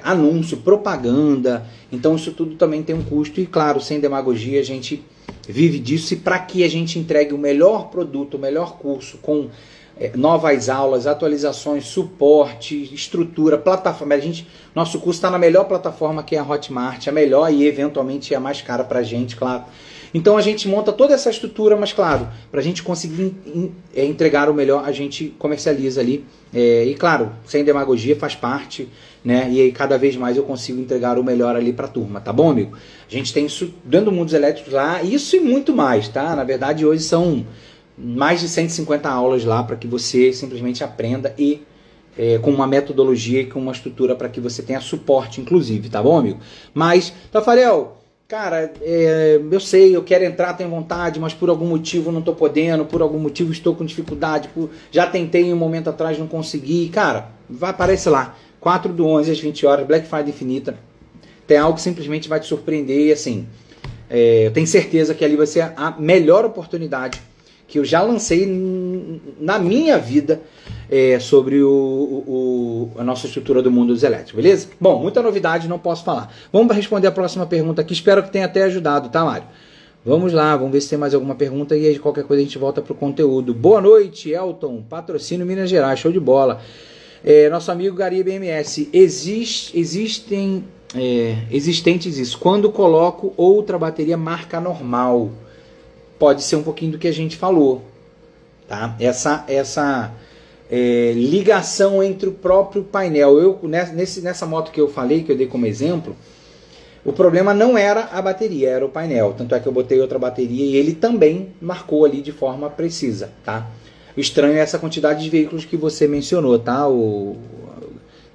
anúncio, propaganda, então isso tudo também tem um custo e claro, sem demagogia a gente vive disso e para que a gente entregue o melhor produto, o melhor curso com novas aulas, atualizações, suporte, estrutura, plataforma. Nosso curso está na melhor plataforma que é a Hotmart, a melhor e eventualmente é a mais cara para a gente, claro. Então a gente monta toda essa estrutura, mas claro, para a gente conseguir entregar o melhor, a gente comercializa ali. E claro, sem demagogia, faz parte, né? E aí cada vez mais eu consigo entregar o melhor ali para a turma, tá bom, amigo? A gente tem isso dentro do mundo dos elétricos lá, isso e muito mais, tá? Na verdade, hoje são mais de 150 aulas lá para que você simplesmente aprenda e com uma metodologia e com uma estrutura para que você tenha suporte, inclusive, tá bom, amigo? Mas, Tafarel, cara, eu sei, eu quero entrar, tenho vontade, mas por algum motivo não estou podendo, por algum motivo estou com dificuldade, já tentei um momento atrás, não consegui. Cara, aparece lá, 4/11 às 20 horas, Black Friday infinita. Tem algo que simplesmente vai te surpreender e assim, eu tenho certeza que ali vai ser a melhor oportunidade que eu já lancei na minha vida sobre a nossa estrutura do mundo dos elétricos, beleza? Bom, muita novidade, não posso falar. Vamos responder a próxima pergunta aqui, espero que tenha até ajudado, tá, Mário? Vamos lá, vamos ver se tem mais alguma pergunta e aí qualquer coisa a gente volta pro conteúdo. Boa noite, Elton, patrocínio Minas Gerais, show de bola. Nosso amigo Gari BMS, existentes isso, quando coloco outra bateria marca normal, pode ser um pouquinho do que a gente falou, tá? Essa ligação entre o próprio painel. Nessa moto que eu falei, que eu dei como exemplo, o problema não era a bateria, era o painel. Tanto é que eu botei outra bateria e ele também marcou ali de forma precisa, tá? O estranho é essa quantidade de veículos que você mencionou, tá? O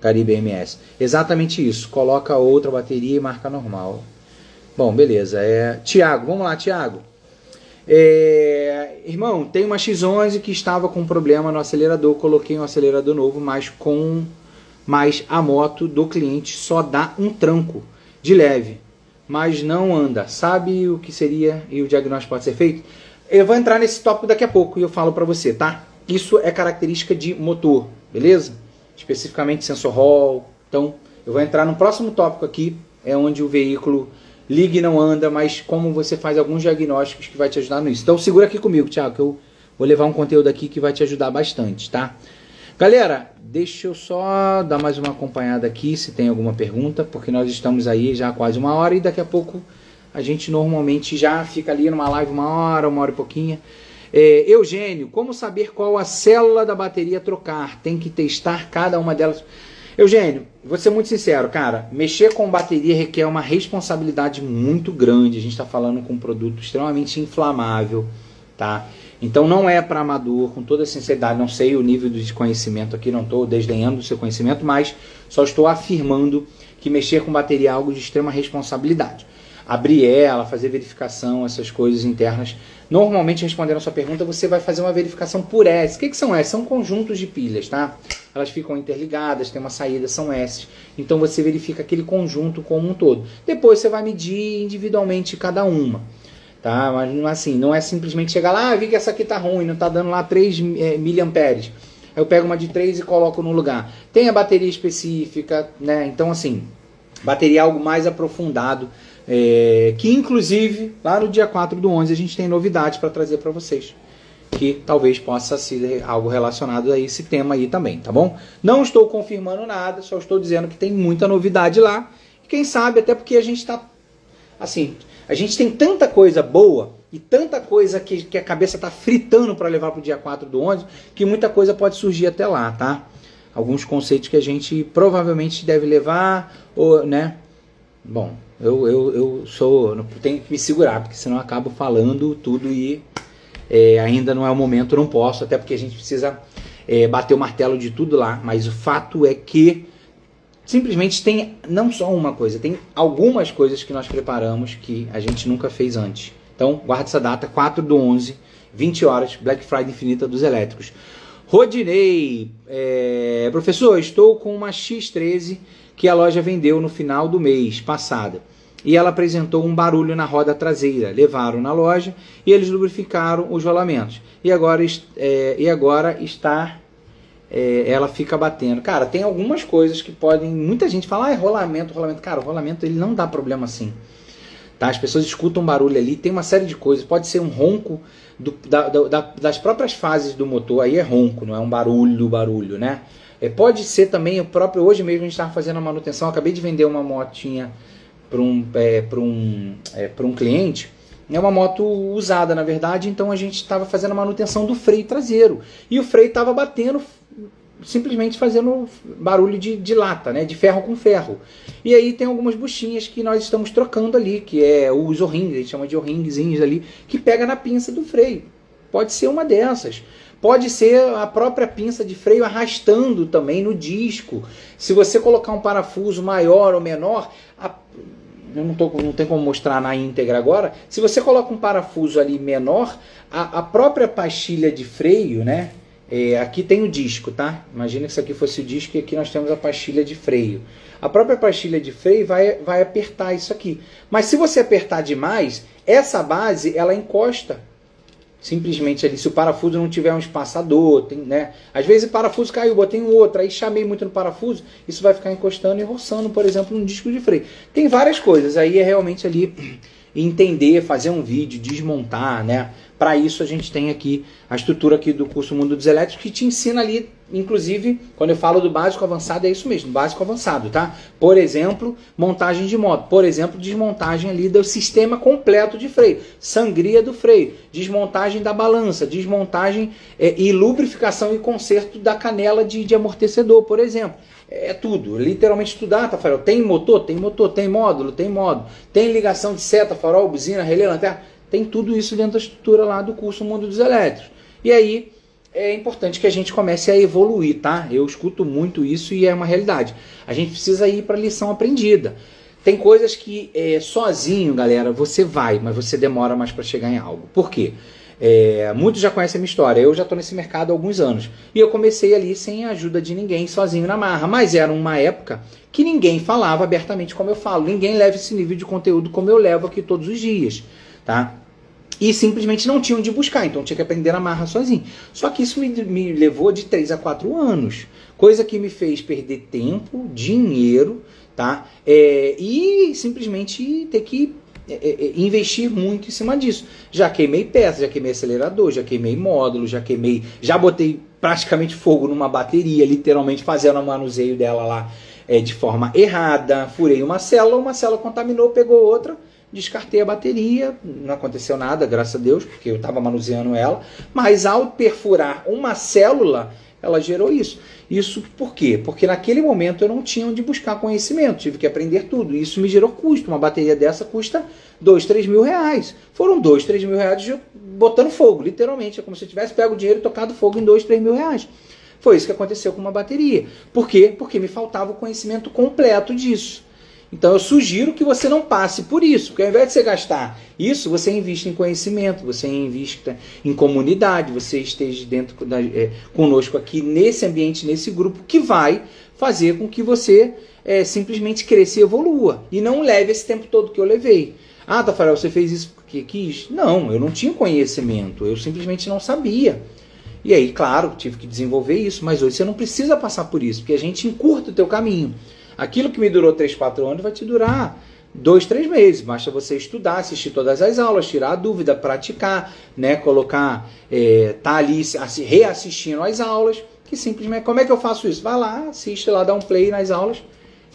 Caribe MS. Exatamente isso. Coloca outra bateria e marca normal. Bom, beleza. Tiago, vamos lá, Tiago. Irmão, tem uma X11 que estava com problema no acelerador, coloquei um acelerador novo, mas a moto do cliente só dá um tranco de leve, mas não anda. Sabe o que seria e o diagnóstico pode ser feito? Eu vou entrar nesse tópico daqui a pouco e eu falo para você, tá? Isso é característica de motor, beleza? Especificamente sensor Hall. Então, eu vou entrar no próximo tópico aqui, onde o veículo liga e não anda, mas como você faz alguns diagnósticos que vai te ajudar nisso. Então segura aqui comigo, Thiago, que eu vou levar um conteúdo aqui que vai te ajudar bastante, tá? Galera, deixa eu só dar mais uma acompanhada aqui, se tem alguma pergunta, porque nós estamos aí já há quase 1 hora e daqui a pouco a gente normalmente já fica ali numa live 1 hora, 1 hora e pouquinho. Eugênio, como saber qual a célula da bateria trocar? Tem que testar cada uma delas. Eugênio, vou ser muito sincero, cara, mexer com bateria requer uma responsabilidade muito grande. A gente está falando com um produto extremamente inflamável, tá? Então não é para amador, com toda sinceridade, não sei o nível de conhecimento aqui, não estou desdenhando do seu conhecimento, mas só estou afirmando que mexer com bateria é algo de extrema responsabilidade. Abrir ela, fazer verificação, essas coisas internas. Normalmente, respondendo a sua pergunta, você vai fazer uma verificação por S. O que são S? São conjuntos de pilhas, tá? Elas ficam interligadas, tem uma saída, são S. Então você verifica aquele conjunto como um todo. Depois você vai medir individualmente cada uma, tá? Mas assim, não é simplesmente chegar lá, vi que essa aqui tá ruim, não tá dando lá 3 miliamperes. eu pego uma de 3 e coloco no lugar. Tem a bateria específica, né? Então, assim, bateria é algo mais aprofundado, que inclusive, lá no dia 4/11, a gente tem novidades para trazer para vocês, que talvez possa ser algo relacionado a esse tema aí também, tá bom? Não estou confirmando nada, só estou dizendo que tem muita novidade lá, e quem sabe, até porque a gente está, assim, a gente tem tanta coisa boa, e tanta coisa que a cabeça está fritando para levar para o dia 4/11, que muita coisa pode surgir até lá, tá? Alguns conceitos que a gente provavelmente deve levar, ou, né? Bom, eu tenho que me segurar, porque senão eu acabo falando tudo e ainda não é o momento, não posso, até porque a gente precisa bater o martelo de tudo lá, mas o fato é que simplesmente tem não só uma coisa, tem algumas coisas que nós preparamos que a gente nunca fez antes. Então, guarda essa data, 4/11, 20 horas, Black Friday infinita dos elétricos. Rodinei, professor, estou com uma X13 que a loja vendeu no final do mês passado. E ela apresentou um barulho na roda traseira. Levaram na loja e eles lubrificaram os rolamentos. E agora está... ela fica batendo. Cara, tem algumas coisas que podem... Muita gente fala, rolamento. Cara, o rolamento ele não dá problema assim. Tá? As pessoas escutam barulho ali, tem uma série de coisas. Pode ser um ronco das próprias fases do motor. Aí é ronco, não é um barulho, né? Pode ser também o próprio... Hoje mesmo a gente estava fazendo a manutenção. Acabei de vender uma motinha para um cliente. É uma moto usada, na verdade, então a gente estava fazendo a manutenção do freio traseiro. E o freio estava batendo, simplesmente fazendo barulho de lata, né? De ferro com ferro. E aí tem algumas buchinhas que nós estamos trocando ali, que é os O-rings, a gente chama de O-ringzinhos ali, que pega na pinça do freio. Pode ser uma dessas. Pode ser a própria pinça de freio arrastando também no disco. Se você colocar um parafuso maior ou menor, não tem como mostrar na íntegra agora. Se você coloca um parafuso ali menor, a própria pastilha de freio, né? Aqui tem o disco, tá? Imagina que isso aqui fosse o disco e aqui nós temos a pastilha de freio. A própria pastilha de freio vai apertar isso aqui. Mas se você apertar demais, essa base ela encosta. Simplesmente ali, se o parafuso não tiver um espaçador, né? Às vezes o parafuso caiu, botei um outro, aí chamei muito no parafuso, isso vai ficar encostando e roçando, por exemplo, no disco de freio. Tem várias coisas, aí é realmente ali entender, fazer um vídeo, desmontar, né? Para isso a gente tem aqui a estrutura aqui do curso Mundo dos Elétricos, que te ensina ali, inclusive, quando eu falo do básico avançado, é isso mesmo, básico avançado, tá? Por exemplo, montagem de moto, por exemplo, desmontagem ali do sistema completo de freio, sangria do freio, desmontagem da balança, desmontagem e lubrificação e conserto da canela de amortecedor, por exemplo. É tudo, literalmente estudar, Tafarel. Tem motor, tem módulo, tem ligação de seta, farol, buzina, relé, lanterna. Tem tudo isso dentro da estrutura lá do curso Mundo dos Elétricos. E aí é importante que a gente comece a evoluir, tá? Eu escuto muito isso e é uma realidade. A gente precisa ir para a lição aprendida. Tem coisas que sozinho, galera, você vai, mas você demora mais para chegar em algo. Por quê? Muitos já conhecem a minha história. Eu já estou nesse mercado há alguns anos. E eu comecei ali sem a ajuda de ninguém, sozinho na marra. Mas era uma época que ninguém falava abertamente como eu falo. Ninguém leva esse nível de conteúdo como eu levo aqui todos os dias. Tá? E simplesmente não tinha onde buscar, então tinha que aprender na marra sozinho. Só que isso me levou de 3 a 4 anos, coisa que me fez perder tempo, dinheiro, tá? E simplesmente ter que investir muito em cima disso. Já queimei peça, já queimei acelerador, já queimei módulo, já botei praticamente fogo numa bateria, literalmente fazendo o manuseio dela lá de forma errada, furei uma célula contaminou, pegou outra, descartei a bateria, não aconteceu nada, graças a Deus, porque eu estava manuseando ela, mas ao perfurar uma célula, ela gerou isso. Isso por quê? Porque naquele momento eu não tinha onde buscar conhecimento, tive que aprender tudo, e isso me gerou custo. Uma bateria dessa custa 2, 3 mil reais. Foram 2, 3 mil reais botando fogo, literalmente, é como se eu tivesse pego o dinheiro e tocado fogo em 2, 3 mil reais. Foi isso que aconteceu com uma bateria. Por quê? Porque me faltava o conhecimento completo disso. Então eu sugiro que você não passe por isso, porque ao invés de você gastar isso, você investe em conhecimento, você investe em comunidade, você esteja conosco aqui nesse ambiente, nesse grupo, que vai fazer com que você simplesmente cresça e evolua. E não leve esse tempo todo que eu levei. Ah, Tafarel, você fez isso porque quis? Não, eu não tinha conhecimento, eu simplesmente não sabia. E aí, claro, tive que desenvolver isso, mas hoje você não precisa passar por isso, porque a gente encurta o teu caminho. Aquilo que me durou 3, 4 anos vai te durar 2, 3 meses. Basta você estudar, assistir todas as aulas, tirar a dúvida, praticar, né? Colocar, tá ali reassistindo as aulas, que simplesmente, como é que eu faço isso? Vai lá, assiste lá, dá um play nas aulas,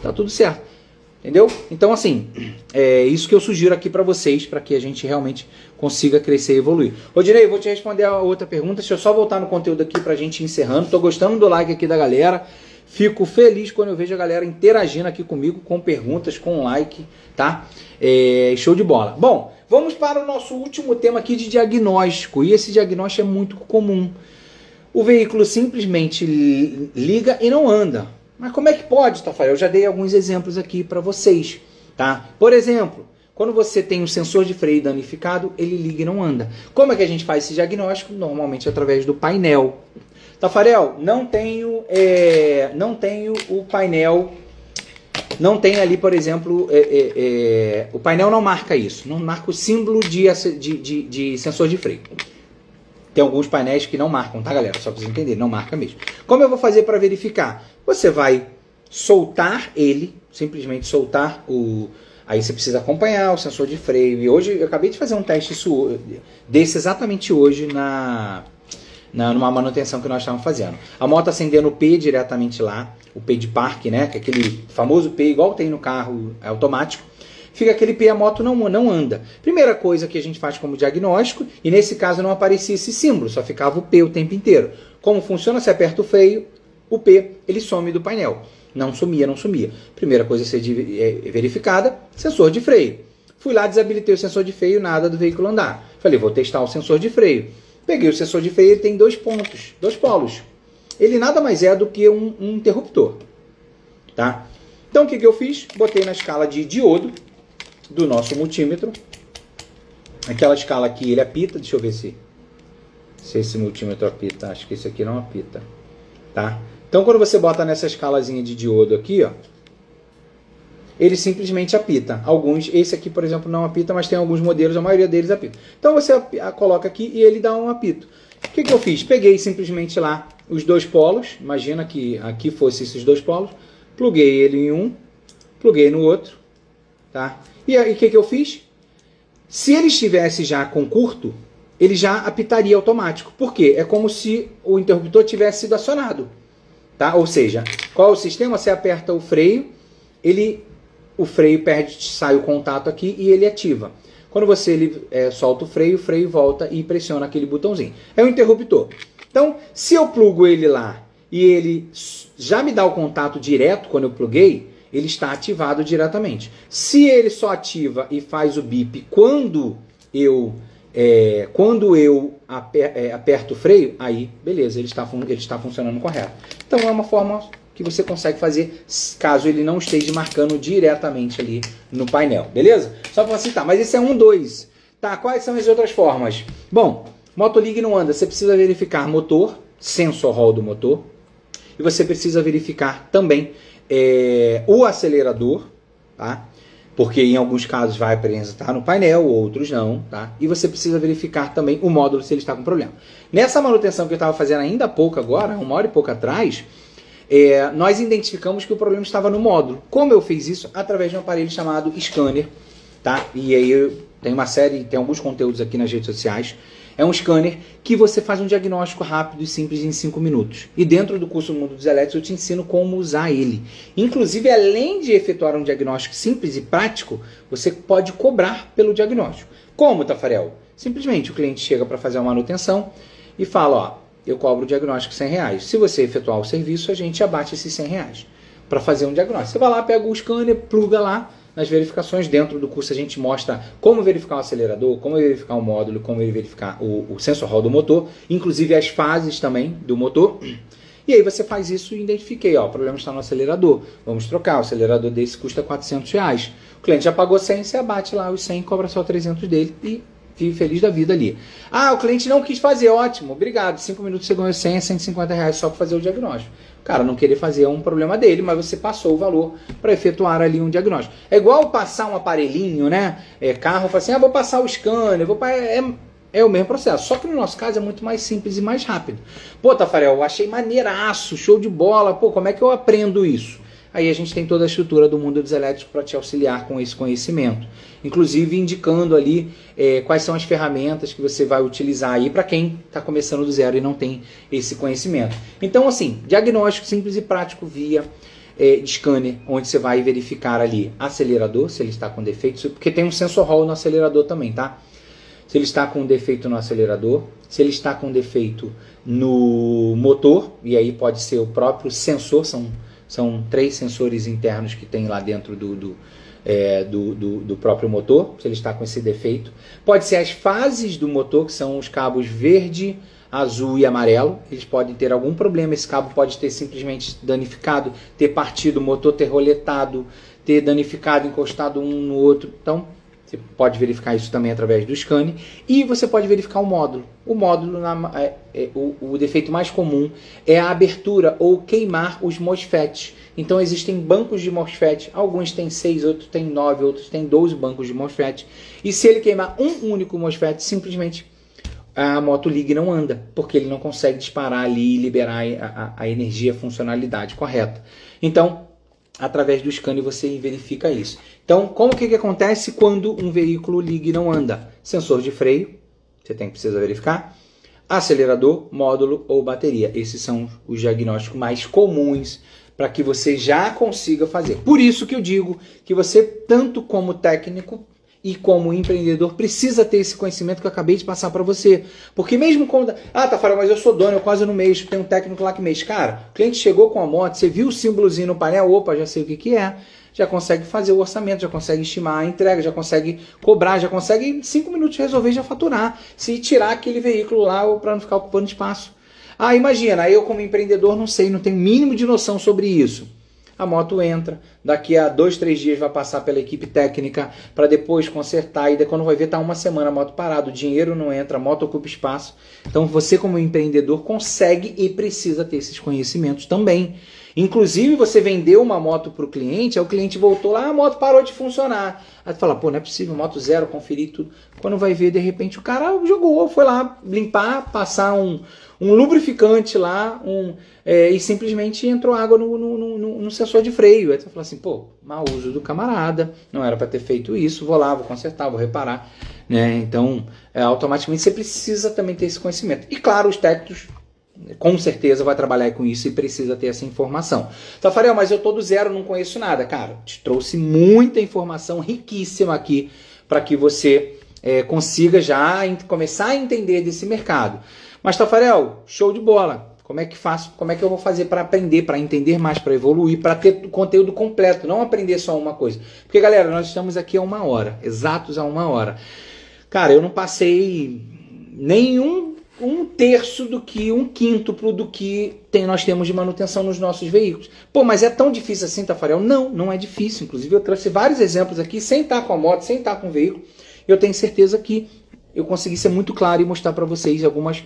tá tudo certo. Entendeu? Então, assim, é isso que eu sugiro aqui para vocês, para que a gente realmente consiga crescer e evoluir. Rodinei, vou te responder a outra pergunta. Deixa eu só voltar no conteúdo aqui para a gente ir encerrando. Tô gostando do like aqui da galera. Fico feliz quando eu vejo a galera interagindo aqui comigo, com perguntas, com like, tá? Show de bola. Bom, vamos para o nosso último tema aqui de diagnóstico. E esse diagnóstico é muito comum. O veículo simplesmente liga e não anda. Mas como é que pode, Tafarel? Eu já dei alguns exemplos aqui para vocês, tá? Por exemplo, quando você tem um sensor de freio danificado, ele liga e não anda. Como é que a gente faz esse diagnóstico? Normalmente através do painel. Tafarel, não tenho o painel, não tem ali, por exemplo, o painel não marca isso, não marca o símbolo de sensor de freio. Tem alguns painéis que não marcam, tá, galera? Só para vocês entenderem, não marca mesmo. Como eu vou fazer para verificar? Você vai soltar ele, simplesmente soltar o... Aí você precisa acompanhar o sensor de freio. E hoje, eu acabei de fazer um teste desse exatamente hoje numa manutenção que nós estávamos fazendo. A moto acendendo o P diretamente lá, o P de parque, né? Que é aquele famoso P igual tem no carro automático. Fica aquele P, a moto não anda. Primeira coisa que a gente faz como diagnóstico, e nesse caso não aparecia esse símbolo, só ficava o P o tempo inteiro. Como funciona? Você aperta o freio, o P, ele some do painel. Não sumia. Primeira coisa a ser verificada, sensor de freio. Fui lá, desabilitei o sensor de freio, nada do veículo andar. Falei, vou testar o sensor de freio. Peguei o sensor de freio, ele tem 2 pontos, 2 polos. Ele nada mais é do que um interruptor. Tá? Então o que eu fiz? Botei na escala de diodo do nosso multímetro. Aquela escala aqui, ele apita. Deixa eu ver se esse multímetro apita. Acho que esse aqui não apita. Tá? Então quando você bota nessa escalazinha de diodo aqui, ó, ele simplesmente apita. Esse aqui, por exemplo, não apita, mas tem alguns modelos, a maioria deles apita. Então você coloca aqui e ele dá um apito. O que eu fiz? Peguei simplesmente lá os 2 polos. Imagina que aqui fosse esses 2 polos. Pluguei ele em um, pluguei no outro. Tá? E aí o que eu fiz? Se ele estivesse já com curto, ele já apitaria automático. Por quê? É como se o interruptor tivesse sido acionado. Tá? Ou seja, qual é o sistema? Você aperta o freio, o freio sai o contato aqui e ele ativa. Quando você solta o freio volta e pressiona aquele botãozinho. É o interruptor. Então, se eu plugo ele lá e ele já me dá o contato direto quando eu pluguei, ele está ativado diretamente. Se ele só ativa e faz o bip quando eu aperto o freio, aí beleza, ele está funcionando correto. Então é uma forma que você consegue fazer caso ele não esteja marcando diretamente ali no painel, beleza? Só para citar, mas esse é 2. Tá, quais são as outras formas? Bom, moto liga e não anda, você precisa verificar motor, sensor hall do motor, e você precisa verificar também o acelerador, tá? Porque em alguns casos vai apresentar no painel, outros não, tá? E você precisa verificar também o módulo se ele está com problema. Nessa manutenção que eu estava fazendo ainda há pouco agora, 1 hora e pouco atrás, nós identificamos que o problema estava no módulo. Como eu fiz isso? Através de um aparelho chamado scanner, tá? E aí tem alguns conteúdos aqui nas redes sociais. É um scanner que você faz um diagnóstico rápido e simples em 5 minutos. E dentro do curso Mundo dos Elétricos eu te ensino como usar ele. Inclusive, além de efetuar um diagnóstico simples e prático, você pode cobrar pelo diagnóstico. Como, Tafarel? Simplesmente o cliente chega para fazer uma manutenção e fala, ó, eu cobro o diagnóstico R$100. Se você efetuar o serviço, a gente abate esses R$100 para fazer um diagnóstico. Você vai lá, pega o scanner, pluga lá. Nas verificações dentro do curso a gente mostra como verificar o acelerador, como verificar o módulo, como verificar o sensor hall do motor, inclusive as fases também do motor. E aí você faz isso e identifiquei, ó, o problema está no acelerador, vamos trocar, o acelerador desse custa R$400. O cliente já pagou 100, você abate lá os 100, cobra só 300 dele e vive feliz da vida ali. Ah, o cliente não quis fazer, ótimo, obrigado, 5 minutos você ganhou 100, R$150 só para fazer o diagnóstico. O cara não querer fazer é um problema dele, mas você passou o valor para efetuar ali um diagnóstico. É igual passar um aparelhinho, né? Carro, fala assim, vou passar o scanner, É o mesmo processo, só que no nosso caso é muito mais simples e mais rápido. Pô, Tafarel, eu achei maneiraço, show de bola, pô, como é que eu aprendo isso? Aí a gente tem toda a estrutura do mundo dos elétricos para te auxiliar com esse conhecimento. Inclusive indicando ali quais são as ferramentas que você vai utilizar aí para quem está começando do zero e não tem esse conhecimento. Então, assim, diagnóstico simples e prático via scanner, onde você vai verificar ali acelerador, se ele está com defeito, porque tem um sensor Hall no acelerador também, tá? Se ele está com defeito no acelerador, se ele está com defeito no motor, e aí pode ser o próprio sensor, são 3 sensores internos que tem lá dentro do próprio motor, se ele está com esse defeito. Pode ser as fases do motor, que são os cabos verde, azul e amarelo. Eles podem ter algum problema, esse cabo pode ter simplesmente danificado, ter partido, o motor ter roletado, ter danificado, encostado um no outro. Então, você pode verificar isso também através do scanner. E você pode verificar o módulo. O módulo, o defeito mais comum é a abertura ou queimar os MOSFETs. Então existem bancos de MOSFET. Alguns têm 6, outros têm 9, outros têm 12 bancos de MOSFET. E se ele queimar um único MOSFET, simplesmente a moto liga e não anda. Porque ele não consegue disparar ali e liberar a energia, a funcionalidade correta. Então, através do scanner você verifica isso. Então, como que acontece quando um veículo liga e não anda? Sensor de freio, você precisa verificar. Acelerador, módulo ou bateria. Esses são os diagnósticos mais comuns para que você já consiga fazer. Por isso que eu digo que você, tanto como técnico e como empreendedor, precisa ter esse conhecimento que eu acabei de passar para você. Porque mesmo quando... Tafarel, mas eu sou dono, eu quase não mexo, tem um técnico lá que mexe. Cara, o cliente chegou com a moto, você viu o símbolozinho no painel, opa, já sei o que é. Já consegue fazer o orçamento, já consegue estimar a entrega, já consegue cobrar, já consegue em 5 minutos resolver e já faturar. Se tirar aquele veículo lá para não ficar ocupando espaço. Imagina, eu como empreendedor não sei, não tenho o mínimo de noção sobre isso. A moto entra, daqui a 2, 3 dias vai passar pela equipe técnica para depois consertar e daí quando vai ver tá uma semana a moto parada, o dinheiro não entra, a moto ocupa espaço. Então você como empreendedor consegue e precisa ter esses conhecimentos também. Inclusive você vendeu uma moto para o cliente, aí o cliente voltou lá, a moto parou de funcionar. Aí tu fala, pô, não é possível, moto zero, conferir tudo. Quando vai ver, de repente o cara jogou, foi lá limpar, passar um lubrificante lá e simplesmente entrou água no sensor de freio. Aí tu fala assim, pô, mau uso do camarada, não era para ter feito isso, vou lá, vou consertar, vou reparar. Né? Então, automaticamente você precisa também ter esse conhecimento. E claro, os técnicos com certeza vai trabalhar com isso e precisa ter essa informação. Tafarel, mas eu tô do zero, não conheço nada. Cara, te trouxe muita informação riquíssima aqui para que você consiga já começar a entender desse mercado. Mas Tafarel, show de bola. Como é que faço? Como é que eu vou fazer para aprender, para entender mais, para evoluir, para ter o conteúdo completo, não aprender só uma coisa? Porque, galera, nós estamos aqui há 1 hora, exatos a 1 hora. Cara, eu não passei nenhum 1/3 do que, 1/5 do que nós temos de manutenção nos nossos veículos. Pô, mas é tão difícil assim, Tafarel? Não, não é difícil. Inclusive eu trouxe vários exemplos aqui, sem estar com a moto, sem estar com o veículo. Eu tenho certeza que eu consegui ser muito claro e mostrar para vocês algumas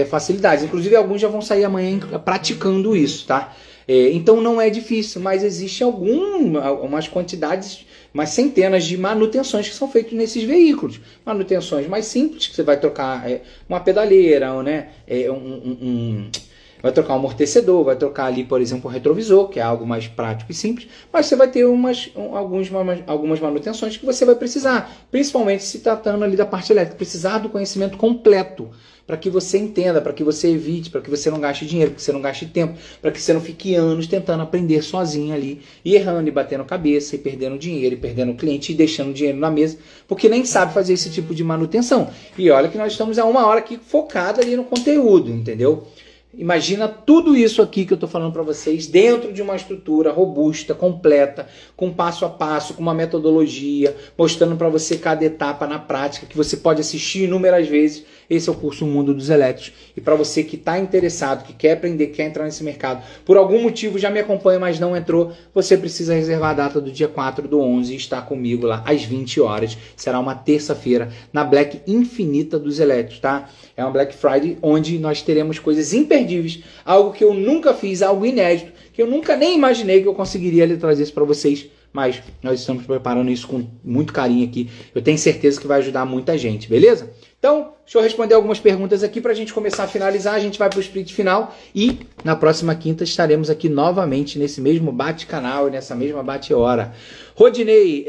facilidades. Inclusive alguns já vão sair amanhã praticando isso, tá? Então não é difícil, mas existe algumas quantidades, umas centenas de manutenções que são feitas nesses veículos. Manutenções mais simples, que você vai trocar uma pedaleira, né? Vai trocar um amortecedor, vai trocar ali, por exemplo, um retrovisor, que é algo mais prático e simples, mas você vai ter algumas manutenções que você vai precisar, principalmente se tratando ali da parte elétrica, precisar do conhecimento completo, para que você entenda, para que você evite, para que você não gaste dinheiro, para que você não gaste tempo, para que você não fique anos tentando aprender sozinho ali, e errando, e batendo cabeça, e perdendo dinheiro, e perdendo o cliente, e deixando dinheiro na mesa, porque nem sabe fazer esse tipo de manutenção. E olha que nós estamos há 1 hora aqui focado ali no conteúdo, entendeu? Imagina tudo isso aqui que eu estou falando para vocês dentro de uma estrutura robusta, completa, com passo a passo, com uma metodologia, mostrando para você cada etapa na prática, que você pode assistir inúmeras vezes. Esse é o curso Mundo dos Elétricos. E para você que está interessado, que quer aprender, que quer entrar nesse mercado, por algum motivo já me acompanha, mas não entrou, você precisa reservar a data do dia 4/11 e estar comigo lá às 20 horas. Será uma terça-feira na Black Infinita dos Elétricos, tá? É uma Black Friday onde nós teremos coisas imperdíveis, algo que eu nunca fiz, algo inédito, que eu nunca nem imaginei que eu conseguiria trazer isso para vocês mas nós estamos preparando isso com muito carinho aqui. Eu tenho certeza que vai ajudar muita gente, beleza? Então, deixa eu responder algumas perguntas aqui para a gente começar a finalizar. A gente vai para o split final e na próxima quinta estaremos aqui novamente nesse mesmo bate-canal e nessa mesma bate-hora. Rodinei,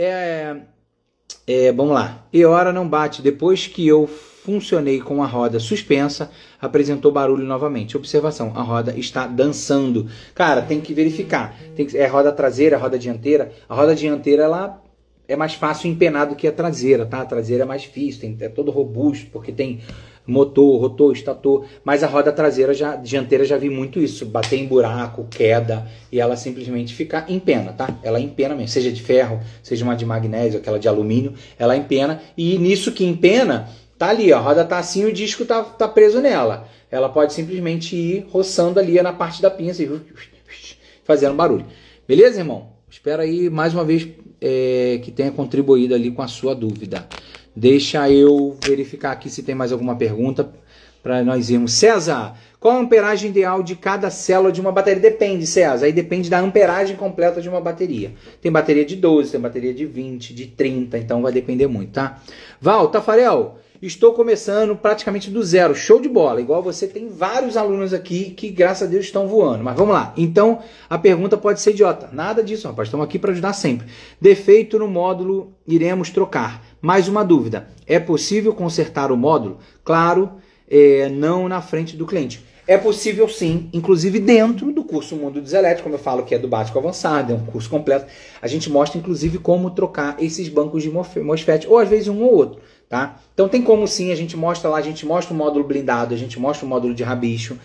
vamos lá. E hora não bate. Depois que eu funcionei com a roda suspensa, apresentou barulho novamente. Observação, a roda está dançando. Cara, tem que verificar. É roda traseira, roda dianteira. A roda dianteira, ela é mais fácil empenar do que a traseira, tá? A traseira é mais difícil, é todo robusto, porque tem motor, rotor, estator, mas a roda traseira, dianteira, já vi muito isso, bater em buraco, queda, e ela simplesmente fica em pena, tá? Ela empena mesmo, seja de ferro, seja uma de magnésio, aquela de alumínio, ela empena, e nisso que empena, tá ali, ó, a roda tá assim, o disco tá preso nela. Ela pode simplesmente ir roçando ali na parte da pinça, e fazendo barulho. Beleza, irmão? Espero aí, mais uma vez, que tenha contribuído ali com a sua dúvida. Deixa eu verificar aqui se tem mais alguma pergunta para nós irmos. César, qual a amperagem ideal de cada célula de uma bateria? Depende, César. Aí depende da amperagem completa de uma bateria. Tem bateria de 12, tem bateria de 20, de 30, então vai depender muito, tá? Val, Tafarel, estou começando praticamente do zero. Show de bola. Igual você, tem vários alunos aqui que, graças a Deus, estão voando. Mas vamos lá. Então, a pergunta pode ser idiota. Nada disso, rapaz. Estamos aqui para ajudar sempre. Defeito no módulo, iremos trocar. Mais uma dúvida. É possível consertar o módulo? Claro, não na frente do cliente. É possível sim, inclusive dentro do curso Mundo dos Elétricos, como eu falo que é do básico avançado, é um curso completo. A gente mostra inclusive como trocar esses bancos de MOSFET, ou às vezes um ou outro. Tá? Então tem como sim, a gente mostra lá, a gente mostra o módulo blindado, a gente mostra o módulo de rabicho,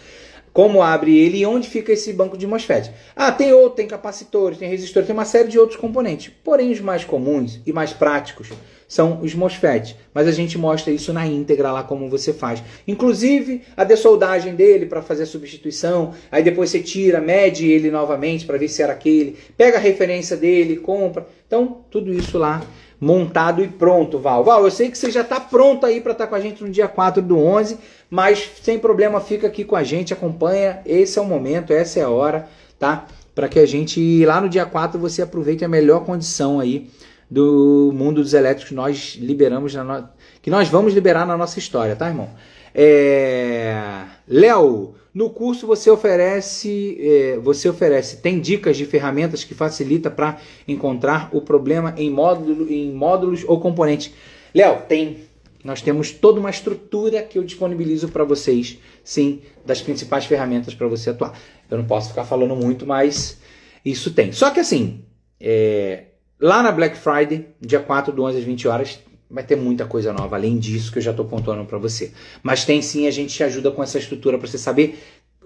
como abre ele e onde fica esse banco de MOSFET. Ah, tem capacitores, tem resistores, tem uma série de outros componentes. Porém, os mais comuns e mais práticos são os MOSFET. Mas a gente mostra isso na íntegra lá, como você faz. Inclusive, a dessoldagem dele para fazer a substituição. Aí depois você tira, mede ele novamente para ver se era aquele. Pega a referência dele, compra. Então, tudo isso lá montado e pronto, Val. Val, eu sei que você já está pronto aí para estar com a gente no dia 4/11, mas sem problema, fica aqui com a gente, acompanha. Esse é o momento, essa é a hora, tá? Para que a gente, lá no dia 4, você aproveite a melhor condição aí do mundo dos elétricos que nós liberamos, que nós vamos liberar na nossa história, tá, irmão? Léo, no curso você oferece, tem dicas de ferramentas que facilita para encontrar o problema em módulos ou componentes? Léo, tem. Nós temos toda uma estrutura que eu disponibilizo para vocês, sim, das principais ferramentas para você atuar. Eu não posso ficar falando muito, mas isso tem. Só que assim, lá na Black Friday, dia 4/11 às 20 horas, vai ter muita coisa nova, além disso que eu já estou pontuando para você. Mas tem sim, a gente te ajuda com essa estrutura para você saber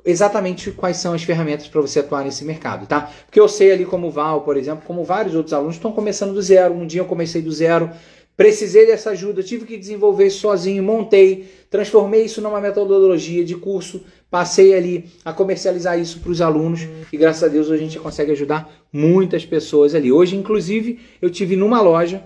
exatamente quais são as ferramentas para você atuar nesse mercado, tá? Porque eu sei ali como o Val, por exemplo, como vários outros alunos estão começando do zero. Um dia eu comecei do zero, precisei dessa ajuda, tive que desenvolver isso sozinho, montei, transformei isso numa metodologia de curso, passei ali a comercializar isso para os alunos e graças a Deus hoje a gente consegue ajudar muitas pessoas ali. Hoje, inclusive, eu tive numa loja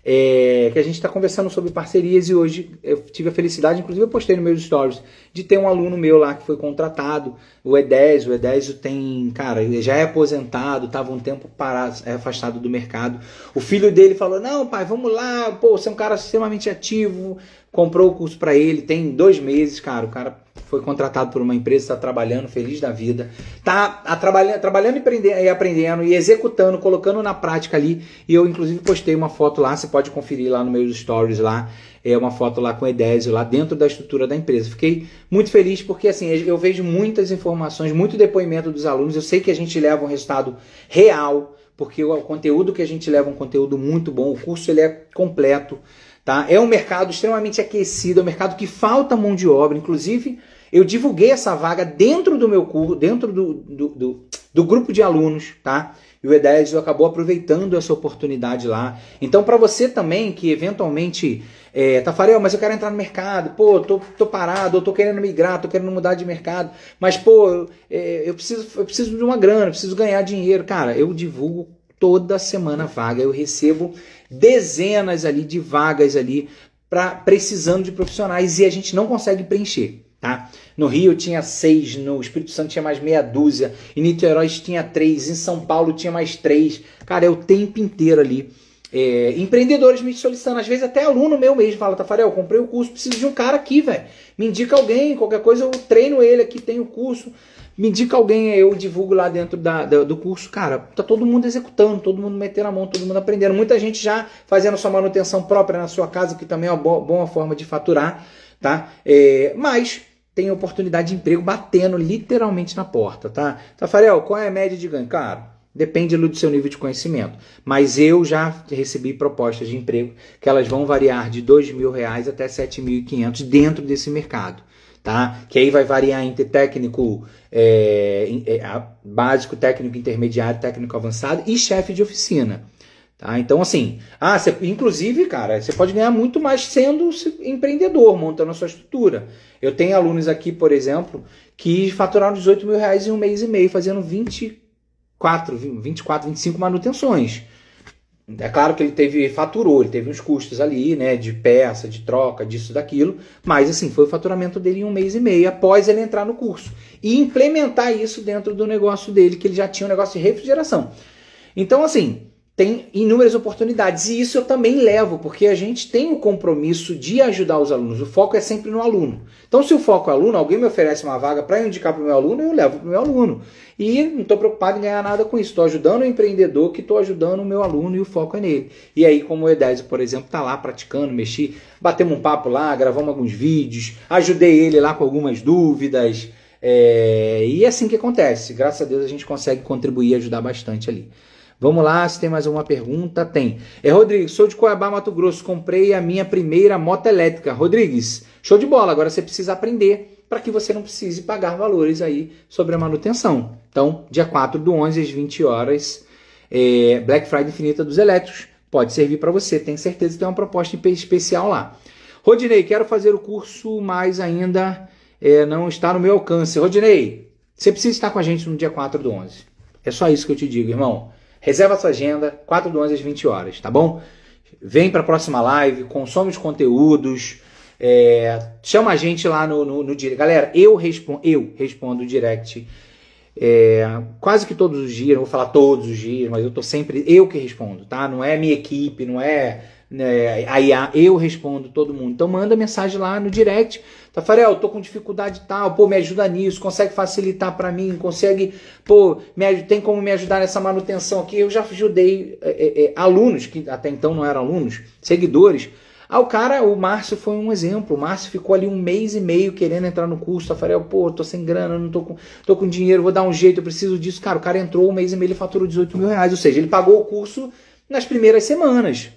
que a gente está conversando sobre parcerias e hoje eu tive a felicidade, inclusive eu postei no meus stories, de ter um aluno meu lá que foi contratado, o Edésio. O Edésio tem, cara, ele já é aposentado, estava um tempo parado, afastado do mercado. O filho dele falou, não pai, vamos lá, pô, você é um cara extremamente ativo, comprou o curso para ele, tem 2 meses, cara, o cara foi contratado por uma empresa, está trabalhando, feliz da vida, está trabalhando e aprendendo e executando, colocando na prática ali. E eu inclusive postei uma foto lá, você pode conferir lá nos meus stories lá, uma foto lá com o Edésio lá dentro da estrutura da empresa. Fiquei muito feliz porque assim, eu vejo muitas informações, muito depoimento dos alunos, eu sei que a gente leva um resultado real, porque o conteúdo que a gente leva é um conteúdo muito bom, o curso ele é completo, tá? É um mercado extremamente aquecido, é um mercado que falta mão de obra, inclusive eu divulguei essa vaga dentro do meu curso, dentro do grupo de alunos, tá? E o Edésio acabou aproveitando essa oportunidade lá. Então, para você também que eventualmente Tafarel, mas eu quero entrar no mercado, pô, tô parado, eu tô querendo migrar, tô querendo mudar de mercado, mas pô, eu preciso de uma grana, eu preciso ganhar dinheiro. Cara, eu divulgo toda semana vaga, eu recebo dezenas ali de vagas ali precisando de profissionais e a gente não consegue preencher. tá? No Rio tinha 6, no Espírito Santo tinha mais meia dúzia, em Niterói tinha 3, em São Paulo tinha mais 3. Cara, é o tempo inteiro ali. Empreendedores me solicitando, às vezes até aluno meu mesmo fala, Tafarel, comprei o curso, preciso de um cara aqui, velho. Me indica alguém, qualquer coisa eu treino ele aqui, tem o curso. Me indica alguém, eu divulgo lá dentro do curso. Cara, tá todo mundo executando, todo mundo metendo a mão, todo mundo aprendendo. Muita gente já fazendo sua manutenção própria na sua casa, que também é uma boa forma de faturar, tá? Mas tem oportunidade de emprego batendo literalmente na porta, tá? Tafarel, qual é a média de ganho? Cara, depende do seu nível de conhecimento. Mas eu já recebi propostas de emprego que elas vão variar de R$2.000 até R$7.500 dentro desse mercado. Tá? Que aí vai variar entre técnico básico, técnico intermediário, técnico avançado e chefe de oficina. Tá? Então, assim, inclusive, cara, você pode ganhar muito mais sendo empreendedor, montando a sua estrutura. Eu tenho alunos aqui, por exemplo, que faturaram R$18.000 em um mês e meio, fazendo 24, 25 manutenções. É claro que ele faturou, ele teve uns custos ali, né, de peça, de troca, disso, daquilo, mas assim, foi o faturamento dele em um mês e meio, após ele entrar no curso. E implementar isso dentro do negócio dele, que ele já tinha um negócio de refrigeração. Então, assim, tem inúmeras oportunidades, e isso eu também levo, porque a gente tem o compromisso de ajudar os alunos, o foco é sempre no aluno. Então, se o foco é o aluno, alguém me oferece uma vaga para eu indicar para o meu aluno, eu levo para o meu aluno. E não estou preocupado em ganhar nada com isso, estou ajudando o empreendedor que estou ajudando o meu aluno e o foco é nele. E aí, como o Edésio, por exemplo, está lá praticando, mexi, batemos um papo lá, gravamos alguns vídeos, ajudei ele lá com algumas dúvidas, e é assim que acontece. Graças a Deus a gente consegue contribuir e ajudar bastante ali. Vamos lá, se tem mais alguma pergunta, tem. Rodrigues, sou de Cuiabá, Mato Grosso, comprei a minha primeira moto elétrica. Rodrigues, show de bola, agora você precisa aprender para que você não precise pagar valores aí sobre a manutenção. Então, dia 4/11, às 20 horas, Black Friday Infinita dos Elétricos, pode servir para você, tenho certeza que tem uma proposta especial lá. Rodinei, quero fazer o curso, mas ainda não está no meu alcance. Rodinei, você precisa estar com a gente no dia 4/11. É só isso que eu te digo, irmão. Reserva a sua agenda, 4/11 às 20 horas, tá bom? Vem para a próxima live, consome os conteúdos, chama a gente lá no direct. Galera, eu respondo o direct quase que todos os dias, não vou falar todos os dias, mas eu tô sempre, eu que respondo, tá? Não é minha equipe, não é a IA, eu respondo todo mundo. Então manda mensagem lá no direct. Tafarel, tô com dificuldade tal, me ajuda nisso, consegue facilitar para mim, consegue, tem como me ajudar nessa manutenção aqui. Eu já ajudei alunos, que até então não eram alunos, seguidores. O Márcio foi um exemplo. O Márcio ficou ali um mês e meio querendo entrar no curso. Tafarel, tô sem grana, não tô com dinheiro, vou dar um jeito, eu preciso disso. Cara, o cara entrou um mês e meio, ele faturou R$18.000, ou seja, ele pagou o curso nas primeiras semanas.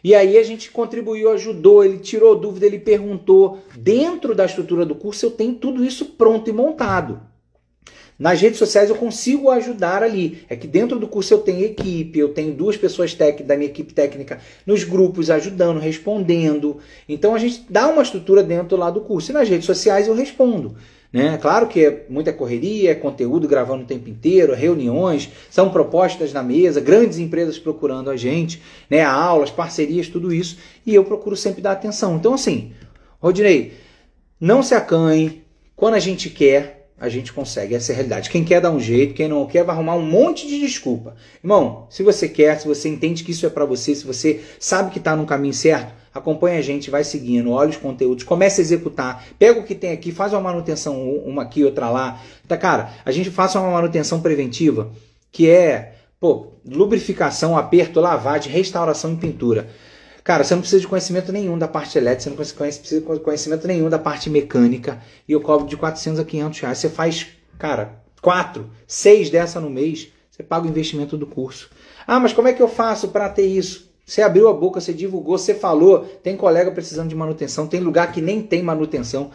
E aí a gente contribuiu, ajudou, ele tirou dúvida, ele perguntou. Dentro da estrutura do curso eu tenho tudo isso pronto e montado. Nas redes sociais eu consigo ajudar ali. É que dentro do curso eu tenho equipe, eu tenho 2 pessoas da minha equipe técnica nos grupos ajudando, respondendo. Então a gente dá uma estrutura dentro lá do curso. E nas redes sociais eu respondo. Né? Claro que é muita correria, é conteúdo gravando o tempo inteiro, reuniões, são propostas na mesa, grandes empresas procurando a gente, né? Aulas, parcerias, tudo isso, e eu procuro sempre dar atenção. Então assim, Rodinei, não se acanhe, quando a gente quer, a gente consegue, essa é a realidade. Quem quer dá um jeito, quem não quer vai arrumar um monte de desculpa. Irmão, se você quer, se você entende que isso é para você, se você sabe que está no caminho certo, acompanha a gente, vai seguindo, olha os conteúdos, começa a executar, pega o que tem aqui, faz uma manutenção, uma aqui, outra lá. Tá, cara, a gente faz uma manutenção preventiva, que é, lubrificação, aperto, lavagem, restauração e pintura. Cara, você não precisa de conhecimento nenhum da parte elétrica, você não precisa de conhecimento nenhum da parte mecânica, e eu cobro de R$400 a R$500. Você faz, cara, 4, 6 dessa no mês, você paga o investimento do curso. Mas como é que eu faço para ter isso? Você abriu a boca, você divulgou, você falou, tem colega precisando de manutenção, tem lugar que nem tem manutenção.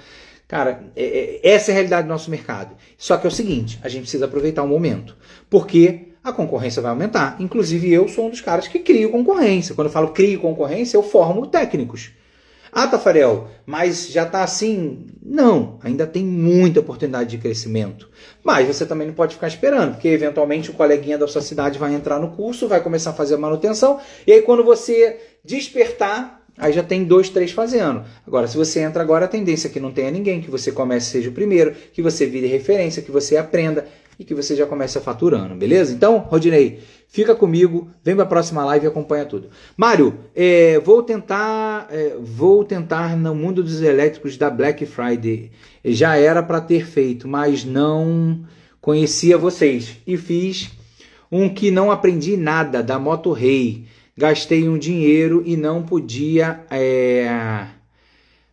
Cara, essa é a realidade do nosso mercado. Só que é o seguinte, a gente precisa aproveitar o momento, porque a concorrência vai aumentar. Inclusive eu sou um dos caras que crio concorrência. Quando eu falo crio concorrência, eu formo técnicos. Tafarel, mas já está assim? Não, ainda tem muita oportunidade de crescimento. Mas você também não pode ficar esperando, porque eventualmente o coleguinha da sua cidade vai entrar no curso, vai começar a fazer a manutenção, e aí quando você despertar, aí já tem 2, 3 fazendo. Agora, se você entra agora, a tendência é que não tenha ninguém, que você comece, seja o primeiro, que você vire referência, que você aprenda e que você já comece faturando, beleza? Então, Rodinei, fica comigo, vem para a próxima live e acompanha tudo. Mário, vou tentar no mundo dos elétricos da Black Friday. Já era para ter feito, mas não conhecia vocês. E fiz um que não aprendi nada, da Moto Rei. Gastei um dinheiro e não podia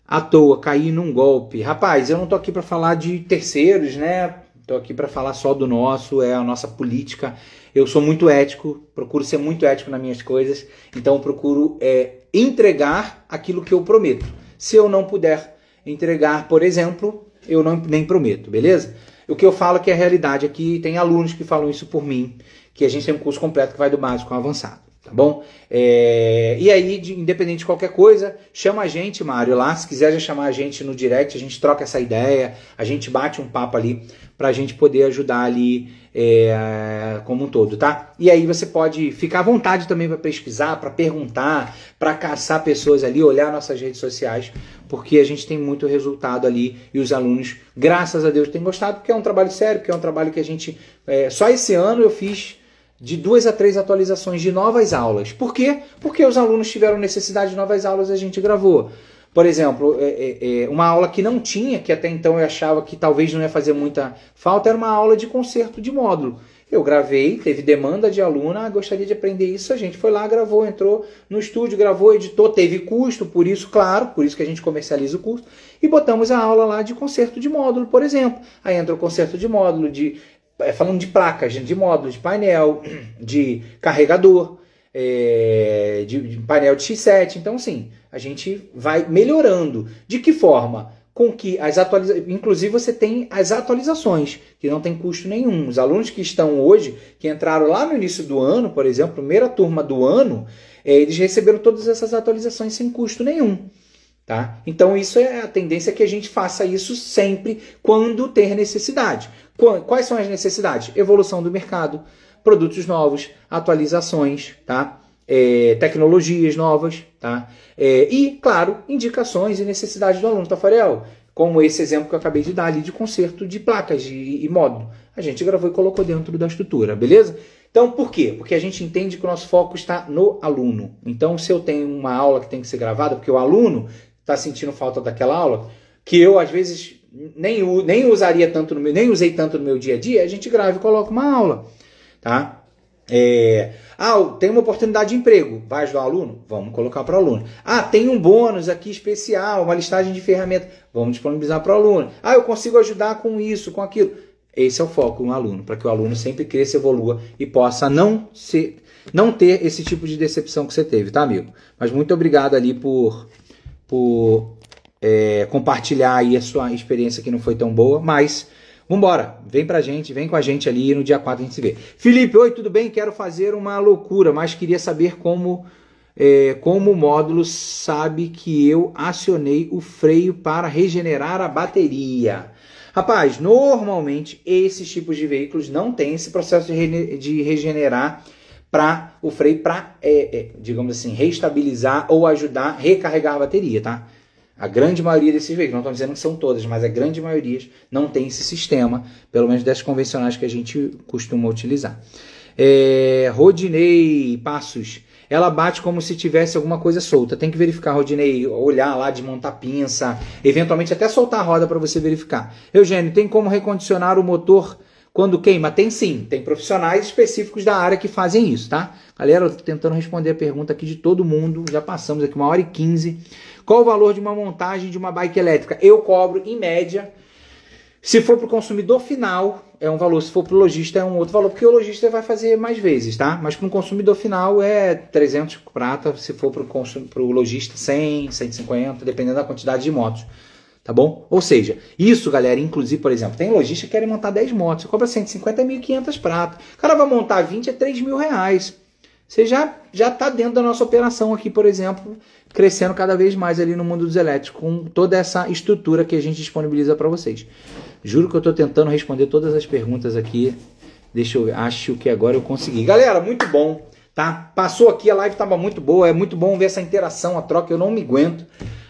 à toa, cair num golpe. Rapaz, eu não tô aqui para falar de terceiros, né? Tô aqui para falar só do nosso, é a nossa política. Eu sou muito ético, procuro ser muito ético nas minhas coisas, então eu procuro entregar aquilo que eu prometo. Se eu não puder entregar, por exemplo, eu nem prometo, beleza? O que eu falo que é a realidade aqui, tem alunos que falam isso por mim, que a gente tem um curso completo que vai do básico ao avançado. Tá bom? E aí, independente de qualquer coisa, chama a gente, Mário, lá. Se quiser já chamar a gente no direct, a gente troca essa ideia, a gente bate um papo ali pra gente poder ajudar ali como um todo, tá? E aí você pode ficar à vontade também para pesquisar, para perguntar, para caçar pessoas ali, olhar nossas redes sociais, porque a gente tem muito resultado ali e os alunos, graças a Deus, têm gostado, porque é um trabalho sério, porque é um trabalho que a gente... só esse ano eu fiz de 2 a 3 atualizações de novas aulas. Por quê? Porque os alunos tiveram necessidade de novas aulas e a gente gravou. Por exemplo, uma aula que não tinha, que até então eu achava que talvez não ia fazer muita falta, era uma aula de conserto de módulo. Eu gravei, teve demanda de aluna, gostaria de aprender isso, a gente foi lá, gravou, entrou no estúdio, gravou, editou, teve custo, por isso, claro, por isso que a gente comercializa o curso, e botamos a aula lá de conserto de módulo, por exemplo. Aí entra o conserto de módulo, falando de placas, de módulos, de painel, de carregador, de painel de X7. Então, assim, a gente vai melhorando. De que forma? Com que as atualizações... Inclusive, você tem as atualizações, que não tem custo nenhum. Os alunos que estão hoje, que entraram lá no início do ano, por exemplo, primeira turma do ano, eles receberam todas essas atualizações sem custo nenhum. Tá? Então, isso é a tendência que a gente faça isso sempre quando ter necessidade. Quais são as necessidades? Evolução do mercado, produtos novos, atualizações, tá? Tecnologias novas, tá? E, claro, indicações e necessidades do aluno, Tafarel, como esse exemplo que eu acabei de dar ali de conserto de placas e módulo. A gente gravou e colocou dentro da estrutura, beleza? Então, por quê? Porque a gente entende que o nosso foco está no aluno. Então, se eu tenho uma aula que tem que ser gravada, porque o aluno está sentindo falta daquela aula, que eu, às vezes, nem usaria tanto nem usei tanto no meu dia a dia, a gente grava e coloca uma aula, tá? Tem uma oportunidade de emprego, vai ajudar o aluno? Vamos colocar para o aluno. Tem um bônus aqui especial, uma listagem de ferramentas, vamos disponibilizar para o aluno. Eu consigo ajudar com isso, com aquilo. Esse é o foco no aluno, para que o aluno sempre cresça, evolua e possa não ter esse tipo de decepção que você teve, tá, amigo? Mas muito obrigado ali por compartilhar aí a sua experiência que não foi tão boa, mas vambora, vem com a gente ali, no dia 4 a gente se vê. Felipe, oi, tudo bem? Quero fazer uma loucura, mas queria saber como o módulo sabe que eu acionei o freio para regenerar a bateria. Rapaz, normalmente esses tipos de veículos não tem esse processo de regenerar para o freio para, digamos assim, reestabilizar ou ajudar a recarregar a bateria, tá? A grande maioria desses veículos, não estou dizendo que são todas, mas a grande maioria não tem esse sistema, pelo menos das convencionais que a gente costuma utilizar. Rodinei Passos, ela bate como se tivesse alguma coisa solta. Tem que verificar, Rodinei, olhar lá, desmontar pinça, eventualmente até soltar a roda para você verificar. Eugênio, tem como recondicionar o motor quando queima? Tem sim, tem profissionais específicos da área que fazem isso, tá? Galera, eu tô tentando responder a pergunta aqui de todo mundo, já passamos aqui 1h15. Qual o valor de uma montagem de uma bike elétrica? Eu cobro, em média, se for para o consumidor final, é um valor, se for para o lojista é um outro valor, porque o lojista vai fazer mais vezes, tá? Mas para um consumidor final é 300 prata, se for para o lojista 100, 150, dependendo da quantidade de motos. Tá bom? Ou seja, isso, galera, inclusive, por exemplo, tem lojista que querem montar 10 motos, você cobra 150 é 1.500 prata. O cara vai montar 20 é 3 mil reais. Você já está dentro da nossa operação aqui, por exemplo, crescendo cada vez mais ali no mundo dos elétricos, com toda essa estrutura que a gente disponibiliza para vocês. Juro que eu estou tentando responder todas as perguntas aqui. Deixa eu ver, acho que agora eu consegui. Galera, muito bom. tá? Passou aqui, a live estava muito boa, é muito bom ver essa interação, a troca, eu não me aguento.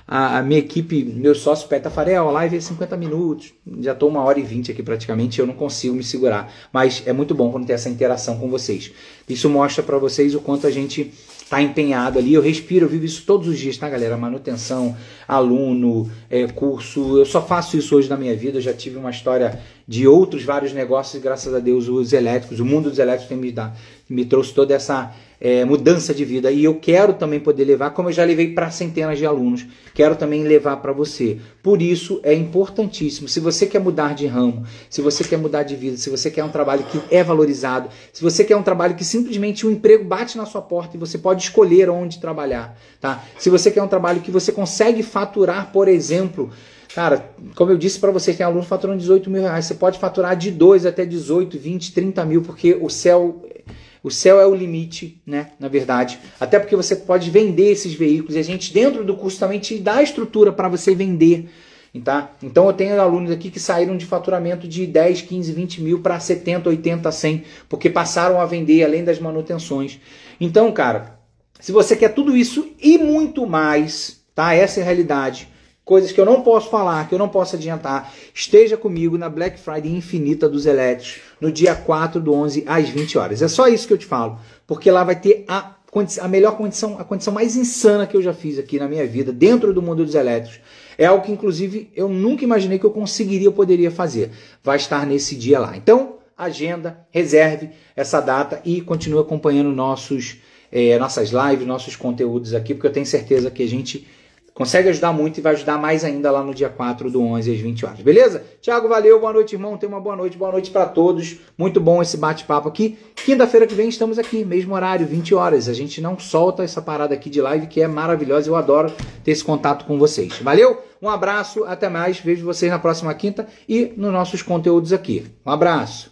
A minha equipe, meu sócio Pé Tafarel, a live é 50 minutos, já estou 1h20 aqui praticamente, eu não consigo me segurar, mas é muito bom quando tem essa interação com vocês. Isso mostra para vocês o quanto a gente está empenhado ali, eu respiro, eu vivo isso todos os dias, tá galera? Manutenção, aluno, curso, eu só faço isso hoje na minha vida, eu já tive uma história de outros vários negócios e graças a Deus os elétricos, o mundo dos elétricos me trouxe toda essa mudança de vida e eu quero também poder levar, como eu já levei para centenas de alunos, quero também levar para você. Por isso é importantíssimo, se você quer mudar de ramo, se você quer mudar de vida, se você quer um trabalho que é valorizado, se você quer um trabalho que simplesmente um emprego bate na sua porta e você pode escolher onde trabalhar, tá? Se você quer um trabalho que você consegue faturar, por exemplo, cara, como eu disse para vocês, tem aluno faturando 18 mil reais, você pode faturar de 2 até 18, 20, 30 mil, porque o céu é o limite, né? Na verdade. Até porque você pode vender esses veículos e a gente dentro do curso também te dá a estrutura para você vender. Tá? Então eu tenho alunos aqui que saíram de faturamento de 10, 15, 20 mil para 70, 80, 100, porque passaram a vender além das manutenções. Então, cara, se você quer tudo isso e muito mais, tá? Essa é a realidade. Coisas que eu não posso falar, que eu não posso adiantar. Esteja comigo na Black Friday infinita dos elétricos, no dia 4/11, às 20 horas. É só isso que eu te falo, porque lá vai ter a melhor condição, a condição mais insana que eu já fiz aqui na minha vida, dentro do mundo dos elétricos. É algo que, inclusive, eu nunca imaginei que eu conseguiria ou poderia fazer. Vai estar nesse dia lá. Então, agenda, reserve essa data e continue acompanhando nossas lives, nossos conteúdos aqui, porque eu tenho certeza que a gente consegue ajudar muito e vai ajudar mais ainda lá no dia 4/11 às 20 horas. Beleza? Thiago, valeu. Boa noite, irmão. Tenha uma boa noite. Boa noite para todos. Muito bom esse bate-papo aqui. Quinta-feira que vem estamos aqui, mesmo horário, 20 horas. A gente não solta essa parada aqui de live que é maravilhosa. Eu adoro ter esse contato com vocês. Valeu? Um abraço. Até mais. Vejo vocês na próxima quinta e nos nossos conteúdos aqui. Um abraço.